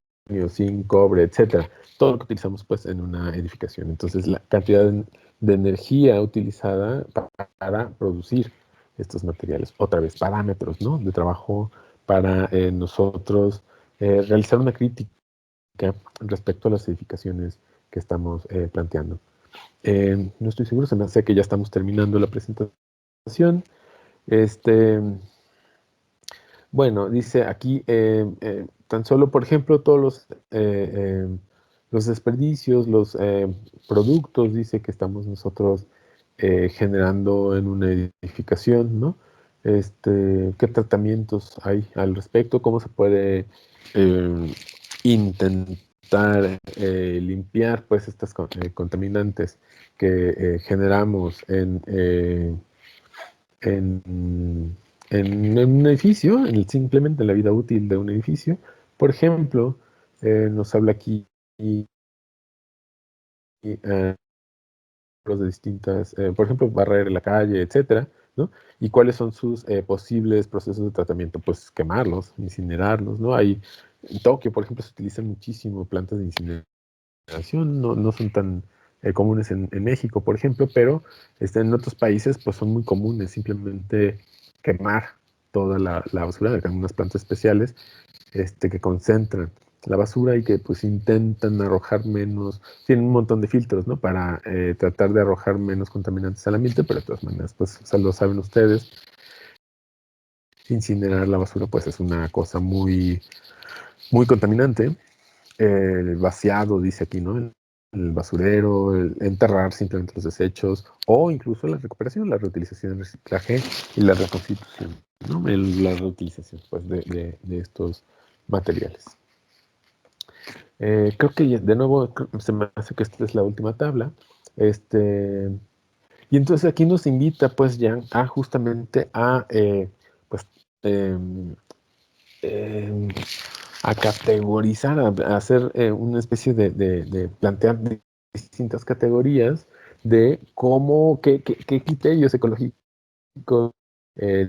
zinc, cobre, etcétera. Todo lo que utilizamos pues en una edificación. Entonces la cantidad de energía utilizada para producir estos materiales. Otra vez, parámetros, ¿no? De trabajo para nosotros realizar una crítica respecto a las edificaciones que estamos planteando. No estoy seguro, se me hace que ya estamos terminando la presentación. Bueno, dice aquí, tan solo, por ejemplo, todos los desperdicios, los productos, dice que estamos nosotros generando en una edificación, ¿no? ¿Qué tratamientos hay al respecto? ¿Cómo se puede intentar limpiar, pues, estas contaminantes que generamos en, en un edificio, simplemente en la vida útil de un edificio? Por ejemplo, nos habla aquí de distintas, por ejemplo, barrer la calle, etcétera, ¿no? ¿Y cuáles son sus posibles procesos de tratamiento? Pues quemarlos, incinerarlos, ¿no? En Tokio, por ejemplo, se utilizan muchísimo plantas de incineración, no son tan comunes en México, por ejemplo, pero en otros países pues son muy comunes, simplemente quemar toda la basura, hay unas plantas especiales que concentran la basura y que pues intentan arrojar menos, tienen un montón de filtros, ¿no? Para tratar de arrojar menos contaminantes al ambiente, pero de todas maneras, pues lo saben ustedes, incinerar la basura pues es una cosa muy, muy contaminante. el vaciado, dice aquí, ¿no? El basurero, el enterrar simplemente los desechos, o incluso la recuperación, la reutilización, el reciclaje y la reconstitución, ¿no? La reutilización, pues, de estos materiales. Creo que de nuevo se me hace que esta es la última tabla. Y entonces aquí nos invita, pues, ya a justamente pues, em, em, a categorizar, a hacer una especie de plantear distintas categorías de qué criterios ecológicos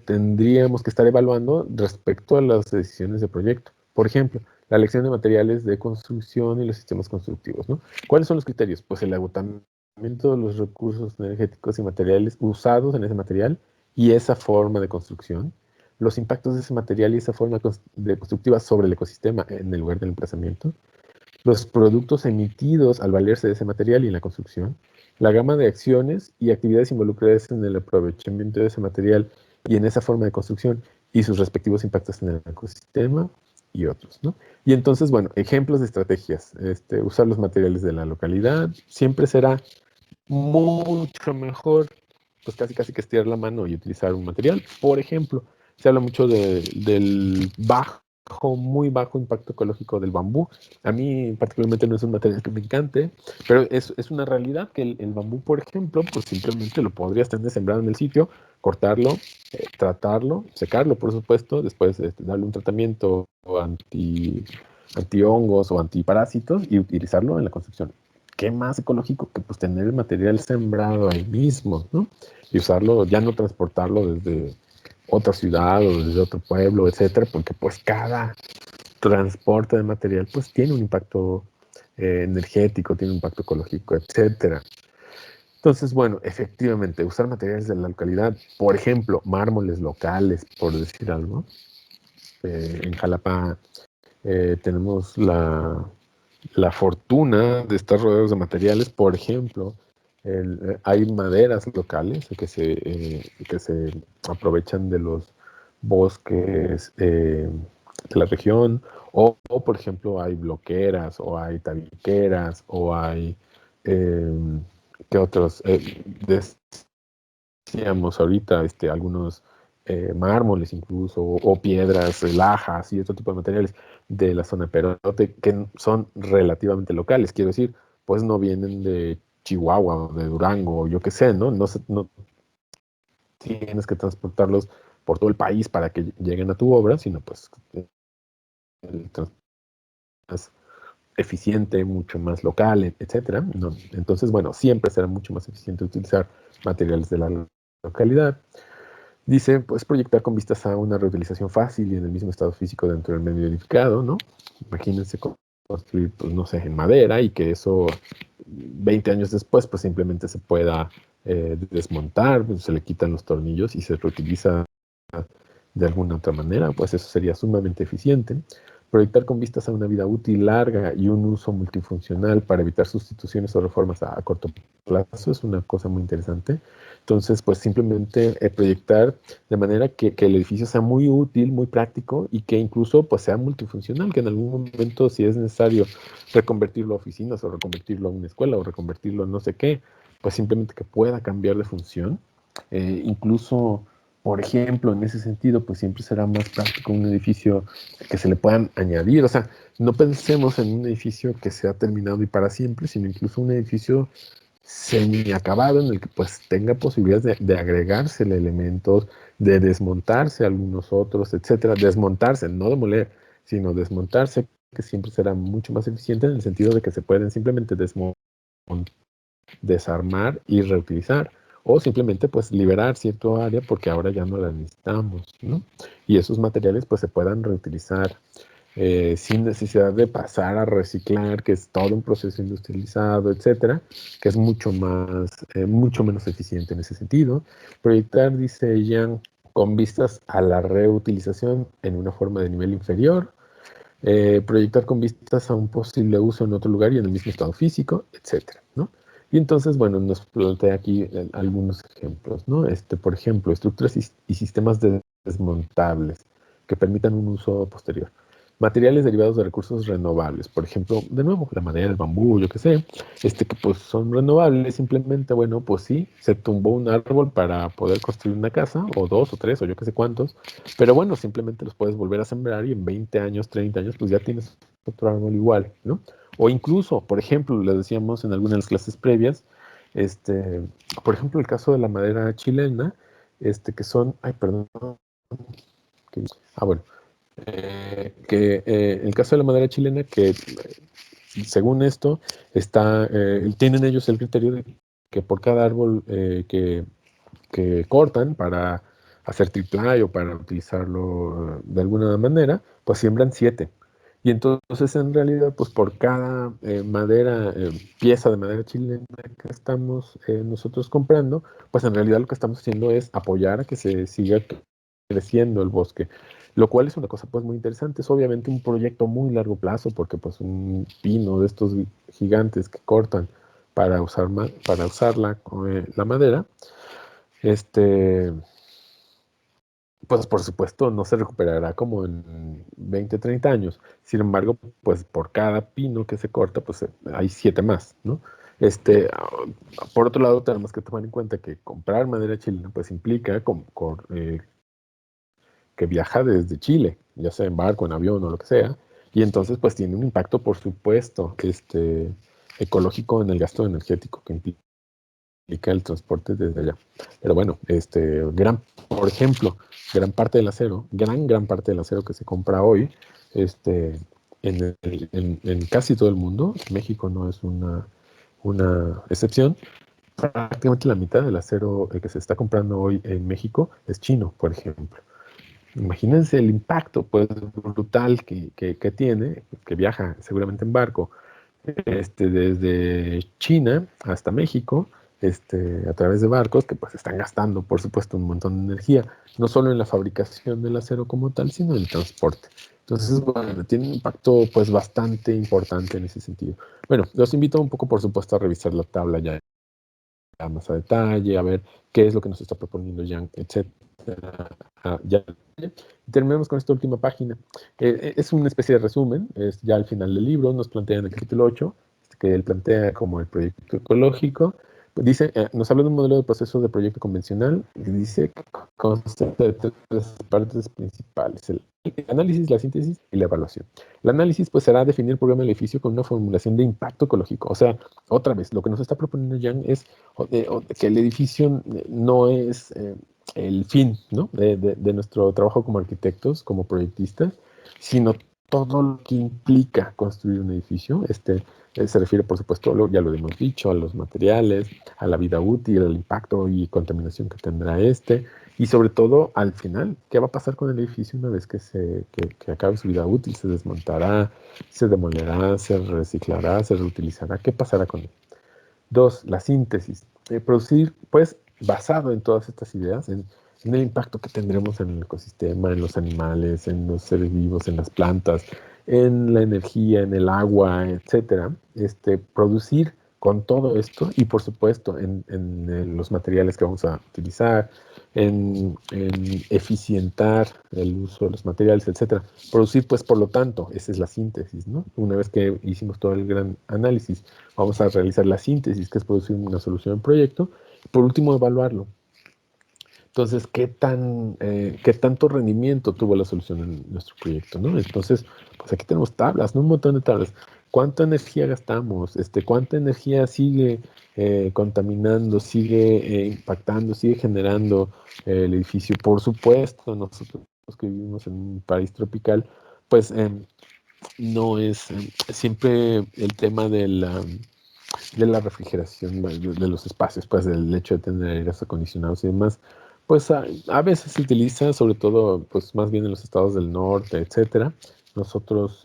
tendríamos que estar evaluando respecto a las decisiones de proyecto. Por ejemplo, la elección de materiales de construcción y los sistemas constructivos, ¿no? ¿Cuáles son los criterios? Pues el agotamiento de los recursos energéticos y materiales usados en ese material y esa forma de construcción, los impactos de ese material y esa forma de constructiva sobre el ecosistema en el lugar del emplazamiento, los productos emitidos al valerse de ese material y en la construcción, la gama de acciones y actividades involucradas en el aprovechamiento de ese material y en esa forma de construcción y sus respectivos impactos en el ecosistema y otros, ¿no? Y entonces, bueno, ejemplos de estrategias. Usar los materiales de la localidad siempre será mucho mejor, pues casi que estirar la mano y utilizar un material. Por ejemplo, se habla mucho del muy bajo impacto ecológico del bambú. A mí particularmente no es un material que me encante, pero es una realidad que el bambú, por ejemplo, pues simplemente lo podrías tener sembrado en el sitio, cortarlo, tratarlo, secarlo, por supuesto, después darle un tratamiento anti-hongos o antiparásitos y utilizarlo en la construcción. ¿Qué más ecológico que pues tener el material sembrado ahí mismo, ¿no? Y usarlo, ya no transportarlo desde otra ciudad o desde otro pueblo, etcétera, porque pues cada transporte de material pues tiene un impacto energético, tiene un impacto ecológico, etcétera. Entonces, bueno, efectivamente, usar materiales de la localidad, por ejemplo, mármoles locales, por decir algo. En Jalapa tenemos la fortuna de estar rodeados de materiales, por ejemplo, hay maderas locales que se aprovechan de los bosques de la región, por ejemplo, hay bloqueras, o hay tabiqueras, o hay, eh, ¿qué otros? Decíamos ahorita, algunos mármoles incluso, o piedras, lajas y otro tipo de materiales de la zona Perote que son relativamente locales. Quiero decir, pues no vienen de Chihuahua o de Durango o yo qué sé, ¿no? No tienes que transportarlos por todo el país para que lleguen a tu obra, sino pues el transporte más eficiente, mucho más local, etcétera, ¿no? Entonces, bueno, siempre será mucho más eficiente utilizar materiales de la localidad. Dice, pues proyectar con vistas a una reutilización fácil y en el mismo estado físico dentro del medio edificado, ¿no? Imagínense construir, pues no sé, en madera y que eso 20 años después, pues simplemente se pueda desmontar, pues, se le quitan los tornillos y se reutiliza de alguna otra manera, pues eso sería sumamente eficiente. Proyectar con vistas a una vida útil larga y un uso multifuncional para evitar sustituciones o reformas a corto plazo es una cosa muy interesante. Entonces, pues simplemente proyectar de manera que el edificio sea muy útil, muy práctico y que incluso pues sea multifuncional, que en algún momento si es necesario reconvertirlo a oficinas o reconvertirlo a una escuela o reconvertirlo a no sé qué, pues simplemente que pueda cambiar de función. Incluso, por ejemplo, en ese sentido, pues siempre será más práctico un edificio que se le puedan añadir. O sea, no pensemos en un edificio que sea terminado y para siempre, sino incluso un edificio semi-acabado en el que pues tenga posibilidades de agregársele elementos, de desmontarse algunos otros, etcétera. Desmontarse, no demoler, sino desmontarse, que siempre será mucho más eficiente en el sentido de que se pueden simplemente desarmar y reutilizar. O simplemente pues liberar cierto área porque ahora ya no la necesitamos, ¿no? Y esos materiales pues se puedan reutilizar sin necesidad de pasar a reciclar, que es todo un proceso industrializado, etcétera, que es mucho menos eficiente en ese sentido. Proyectar, dice Jean, con vistas a la reutilización en una forma de nivel inferior. Proyectar con vistas a un posible uso en otro lugar y en el mismo estado físico, etcétera, ¿no? Y entonces, bueno, nos plantea aquí algunos ejemplos, ¿no? Por ejemplo, estructuras y sistemas desmontables que permitan un uso posterior. materiales derivados de recursos renovables. Por ejemplo, de nuevo, la madera, el bambú, yo qué sé, que pues son renovables. Simplemente, bueno, pues sí, se tumbó un árbol para poder construir una casa, o dos, o tres, o yo qué sé cuántos, pero bueno, simplemente los puedes volver a sembrar y en 20 años, 30 años, pues ya tienes otro árbol igual, ¿no? O incluso, por ejemplo, le decíamos en algunas de las clases previas, este, por ejemplo, el caso de la madera chilena, que son, ay, perdón, que- bueno, el caso de la madera chilena, que según esto, tienen ellos el criterio de que por cada árbol que cortan para hacer triplay o para utilizarlo de alguna manera, pues siembran 7. Y entonces en realidad, pues por cada pieza de madera chilena que estamos nosotros comprando, pues en realidad lo que estamos haciendo es apoyar a que se siga creciendo el bosque, lo cual es una cosa pues muy interesante. Es obviamente un proyecto muy largo plazo porque pues un pino de estos gigantes que cortan para usar la madera, este, pues por supuesto no se recuperará como en 20, 30 años. Sin embargo, pues por cada pino que se corta, pues hay 7 más, ¿no? Por otro lado, tenemos que tomar en cuenta que comprar madera chilena pues implica que viaja desde Chile, ya sea en barco, en avión o lo que sea, y entonces pues tiene un impacto, por supuesto, ecológico en el gasto energético que implica el transporte desde allá. Pero bueno, por ejemplo, gran parte del acero que se compra hoy, en casi todo el mundo, México no es una excepción, prácticamente la mitad del acero que se está comprando hoy en México es chino, por ejemplo. Imagínense el impacto pues, brutal que tiene, que viaja seguramente en barco, desde China hasta México, a través de barcos que pues están gastando, por supuesto, un montón de energía, no solo en la fabricación del acero como tal, sino en el transporte. Entonces, bueno, tiene un impacto pues bastante importante en ese sentido. Bueno, los invito un poco, por supuesto, a revisar la tabla ya más a detalle, a ver qué es lo que nos está proponiendo Yang, etcétera. Ya. Y terminamos con esta última página. Es una especie de resumen, es ya al final del libro, nos plantea en el capítulo 8, que él plantea como el proyecto ecológico. Pues dice, nos habla de un modelo de proceso de proyecto convencional y dice que consta de 3 partes principales: el análisis, la síntesis y la evaluación. El análisis pues será definir el programa del edificio con una formulación de impacto ecológico. O sea, otra vez, lo que nos está proponiendo Yang es que el edificio no es el fin, ¿no? de nuestro trabajo como arquitectos, como proyectistas, sino todo lo que implica construir un edificio. Se refiere, por supuesto, ya lo hemos dicho, a los materiales, a la vida útil, al impacto y contaminación que tendrá y sobre todo al final, ¿qué va a pasar con el edificio una vez que acabe su vida útil? ¿Se desmontará, se demolerá, se reciclará, se reutilizará? ¿Qué pasará con él? 2, la síntesis. Producir, pues, basado en todas estas ideas, en el impacto que tendremos en el ecosistema, en los animales, en los seres vivos, en las plantas, en la energía, en el agua, etcétera. Producir con todo esto y, por supuesto, en los materiales que vamos a utilizar, en eficientar el uso de los materiales, etcétera. Producir, pues, por lo tanto, esa es la síntesis, ¿no? Una vez que hicimos todo el gran análisis, vamos a realizar la síntesis, que es producir una solución en proyecto. Por último, evaluarlo. Entonces, ¿qué tanto rendimiento tuvo la solución en nuestro proyecto, ¿no? Entonces, pues aquí tenemos tablas, ¿no? Un montón de tablas. ¿Cuánta energía gastamos? ¿Cuánta energía sigue contaminando, sigue impactando, sigue generando el edificio? Por supuesto, nosotros que vivimos en un país tropical, pues no es siempre el tema de la refrigeración de los espacios, pues del hecho de tener aires acondicionados y demás, pues a veces se utiliza, sobre todo, pues más bien en los estados del norte, etcétera. Nosotros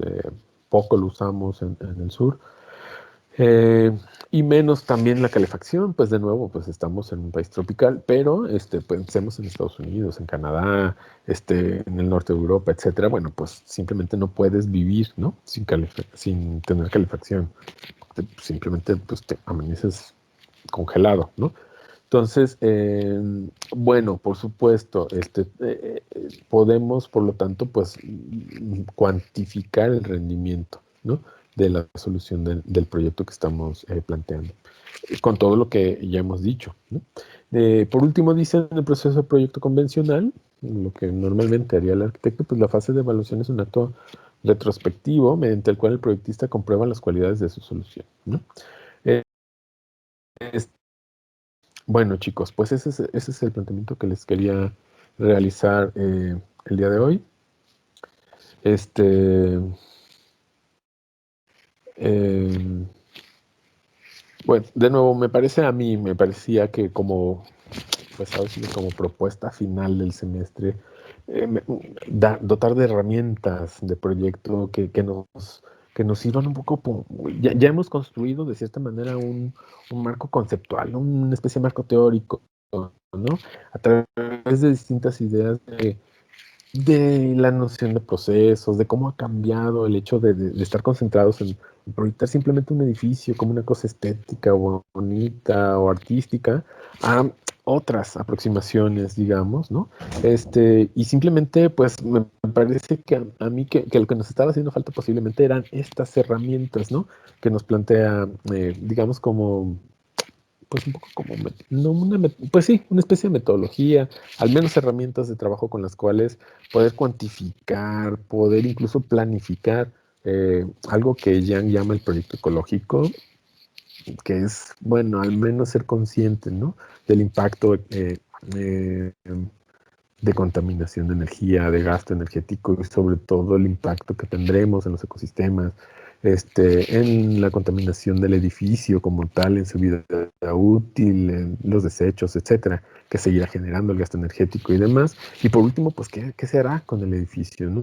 poco lo usamos en el sur. Eh, y menos también la calefacción, pues de nuevo, pues estamos en un país tropical, pero pensemos en Estados Unidos, en Canadá, en el norte de Europa, etcétera. Bueno, pues simplemente no puedes vivir, ¿no? Sin tener calefacción. Simplemente pues te amaneces congelado, ¿no? Entonces, bueno, por supuesto, podemos, por lo tanto, pues cuantificar el rendimiento, ¿no? De la solución del proyecto que estamos planteando, con todo lo que ya hemos dicho, ¿no? Por último, dice en el proceso de proyecto convencional, lo que normalmente haría el arquitecto, pues la fase de evaluación es un acto retrospectivo mediante el cual el proyectista comprueba las cualidades de su solución, ¿no? Eh, es- bueno, chicos, pues ese es el planteamiento que les quería realizar el día de hoy. Este, eh, bueno, de nuevo, me parecía que como, pues ahora sí que como propuesta final del semestre, dotar de herramientas de proyecto que nos sirvan un poco, ya hemos construido de cierta manera un marco conceptual, ¿no? Una especie de marco teórico, ¿no? A través de distintas ideas de la noción de procesos, de cómo ha cambiado el hecho de estar concentrados en proyectar simplemente un edificio como una cosa estética o bonita o artística, a otras aproximaciones, digamos, ¿no? Y simplemente, pues, me parece que a mí que lo que nos estaba haciendo falta posiblemente eran estas herramientas, ¿no? Que nos plantea, digamos, como pues un poco como, no pues sí, una especie de metodología, al menos herramientas de trabajo con las cuales poder cuantificar, poder incluso planificar algo que Yang llama el proyecto ecológico, que es, bueno, al menos ser consciente, ¿no? Del impacto eh, de contaminación de energía, de gasto energético y sobre todo el impacto que tendremos en los ecosistemas, en la contaminación del edificio como tal, en su vida útil, en los desechos, etcétera, que seguirá generando el gasto energético y demás. Y por último, pues, ¿qué se hará con el edificio, ¿no?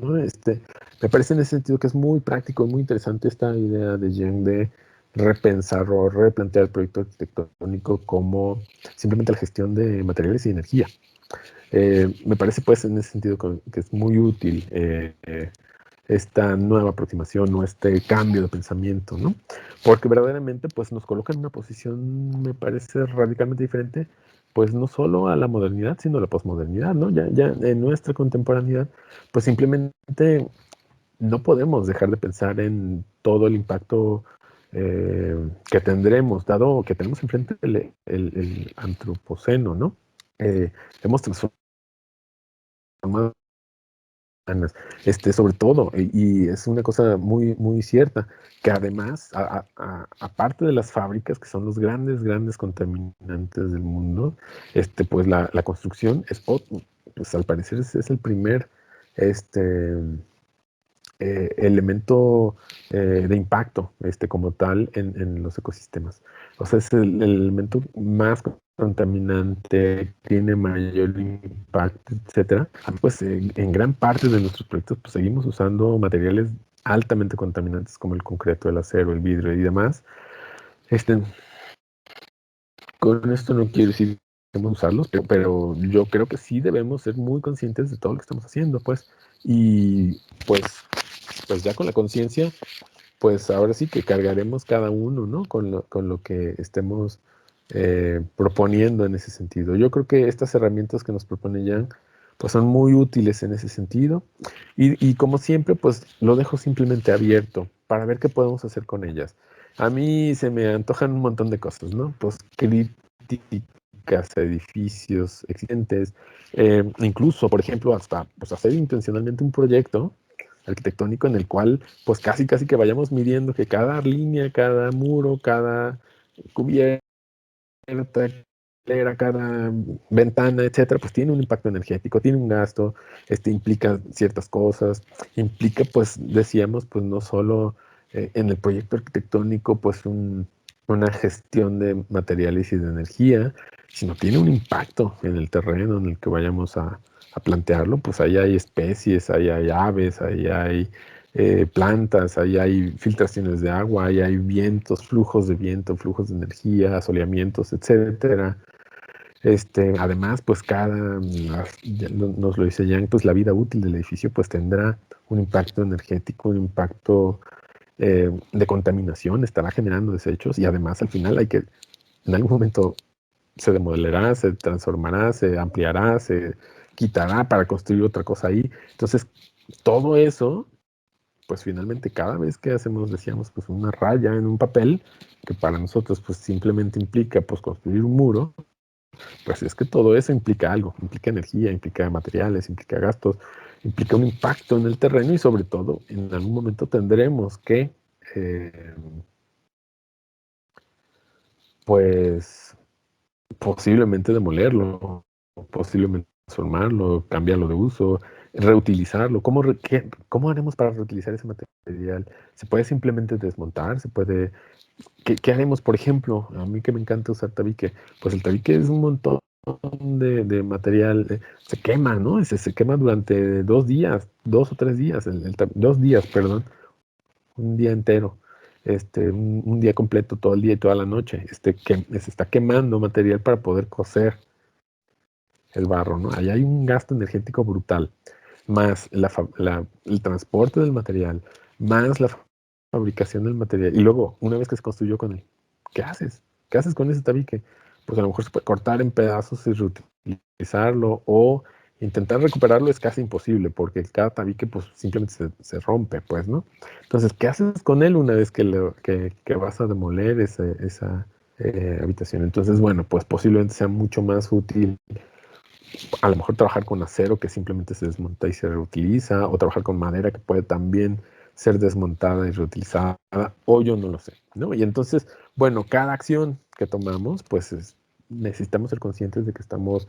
Me parece en ese sentido que es muy práctico, muy interesante esta idea de Yang de repensar o replantear el proyecto arquitectónico como simplemente la gestión de materiales y energía. Me parece pues en ese sentido que es muy útil esta nueva aproximación o este cambio de pensamiento, ¿no? Porque verdaderamente pues nos coloca en una posición, me parece radicalmente diferente, pues no solo a la modernidad, sino a la posmodernidad, ¿no? Ya en nuestra contemporaneidad, pues simplemente no podemos dejar de pensar en todo el impacto que tendremos, dado que tenemos enfrente el antropoceno, ¿no? Hemos transformado humanas, sobre todo, y es una cosa muy, muy cierta, que además, aparte de las fábricas, que son los grandes contaminantes del mundo, pues la construcción es otro, pues al parecer es el primer, este, elemento de impacto como tal en los ecosistemas. O sea, es el elemento más contaminante, tiene mayor impacto, etcétera. Pues en gran parte de nuestros proyectos pues, seguimos usando materiales altamente contaminantes como el concreto, el acero, el vidrio y demás. Este, con esto no quiero decir que debemos usarlos, pero yo creo que sí debemos ser muy conscientes de todo lo que estamos haciendo, pues. Y pues, pues ya con la conciencia, pues ahora sí que cargaremos cada uno, ¿no? Con lo que estemos proponiendo en ese sentido. Yo creo que estas herramientas que nos propone Jan, pues son muy útiles en ese sentido. Y como siempre, pues lo dejo simplemente abierto para ver qué podemos hacer con ellas. A mí se me antojan un montón de cosas, ¿no? Pues críticas a edificios existentes, incluso, por ejemplo, hasta pues, hacer intencionalmente un proyecto arquitectónico en el cual pues casi que vayamos midiendo que cada línea, cada muro, cada cubierta, cada ventana, etcétera, pues tiene un impacto energético, tiene un gasto, implica ciertas cosas, implica pues decíamos pues no solo en el proyecto arquitectónico pues una gestión de materiales y de energía, sino tiene un impacto en el terreno en el que vayamos a plantearlo, pues ahí hay especies, ahí hay aves, ahí hay plantas, ahí hay filtraciones de agua, ahí hay vientos, flujos de viento, flujos de energía, asoleamientos, etcétera. Además, pues nos lo dice Yang, pues la vida útil del edificio pues tendrá un impacto energético, un impacto de contaminación, estará generando desechos y además al final hay que en algún momento se demolerá, se transformará, se ampliará, se quitará para construir otra cosa ahí. Entonces, todo eso, pues finalmente cada vez que hacemos, decíamos, pues una raya en un papel, que para nosotros pues simplemente implica pues construir un muro, pues es que todo eso implica algo, implica energía, implica materiales, implica gastos, implica un impacto en el terreno y sobre todo en algún momento tendremos que, eh, pues posiblemente demolerlo, posiblemente transformarlo, cambiarlo de uso, reutilizarlo. ¿Cómo haremos para reutilizar ese material? ¿Se puede simplemente desmontar? ¿Se puede ¿qué haremos, por ejemplo? A mí que me encanta usar tabique, pues el tabique es un montón de material, se quema, ¿no? Se quema durante 2 días, 2 o 3 días, 2 días, perdón, un día entero, un día completo, todo el día y toda la noche, que se está quemando material para poder cocer el barro, ¿no? Ahí hay un gasto energético brutal, más el transporte del material, más la fabricación del material. Y luego, una vez que se construyó con él, ¿qué haces? ¿Qué haces con ese tabique? Pues a lo mejor se puede cortar en pedazos y reutilizarlo o intentar recuperarlo es casi imposible porque cada tabique pues simplemente se rompe, pues, ¿no? Entonces, ¿qué haces con él una vez que vas a demoler esa habitación? Entonces, bueno, pues posiblemente sea mucho más útil a lo mejor trabajar con acero que simplemente se desmonta y se reutiliza, o trabajar con madera que puede también ser desmontada y reutilizada, o yo no lo sé, ¿no? Y entonces, bueno, cada acción que tomamos, pues necesitamos ser conscientes de que estamos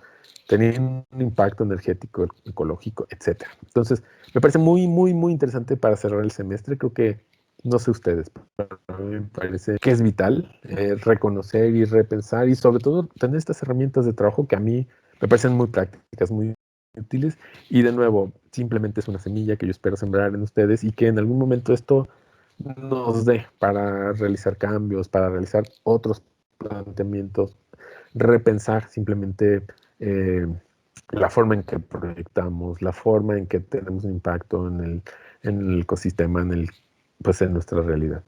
teniendo un impacto energético, ecológico, etcétera. Entonces, me parece muy, muy, muy interesante para cerrar el semestre. Creo que, no sé ustedes, pero a mí me parece que es vital reconocer y repensar y sobre todo tener estas herramientas de trabajo que a mí me parecen muy prácticas, muy útiles y de nuevo, simplemente es una semilla que yo espero sembrar en ustedes y que en algún momento esto nos dé para realizar cambios, para realizar otros planteamientos, repensar simplemente eh, la forma en que proyectamos, la forma en que tenemos un impacto en el ecosistema, pues en nuestra realidad.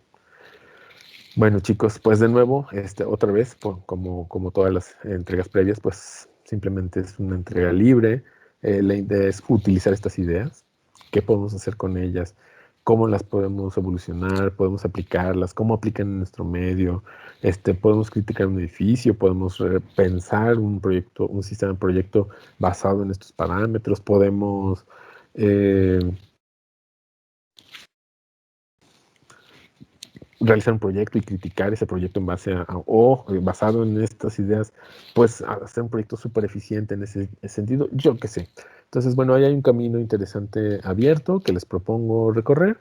Bueno, chicos, pues de nuevo, otra vez, como todas las entregas previas, pues simplemente es una entrega libre. La idea es utilizar estas ideas, qué podemos hacer con ellas, cómo las podemos evolucionar, podemos aplicarlas, cómo aplican en nuestro medio. Podemos criticar un edificio, podemos pensar un proyecto, un sistema de proyecto basado en estos parámetros, podemos eh, realizar un proyecto y criticar ese proyecto en base o basado en estas ideas, pues hacer un proyecto súper eficiente en ese sentido, yo qué sé. Entonces, bueno, ahí hay un camino interesante abierto que les propongo recorrer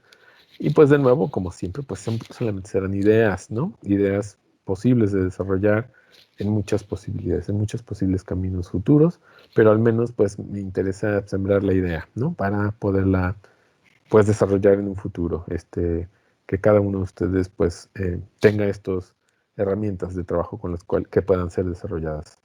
y pues de nuevo, como siempre, pues solamente serán ideas, ¿no? Ideas posibles de desarrollar en muchas posibilidades, en muchos posibles caminos futuros, pero al menos pues me interesa sembrar la idea, ¿no? Para poderla pues desarrollar en un futuro, que cada uno de ustedes pues tenga estas herramientas de trabajo con las cuales que puedan ser desarrolladas.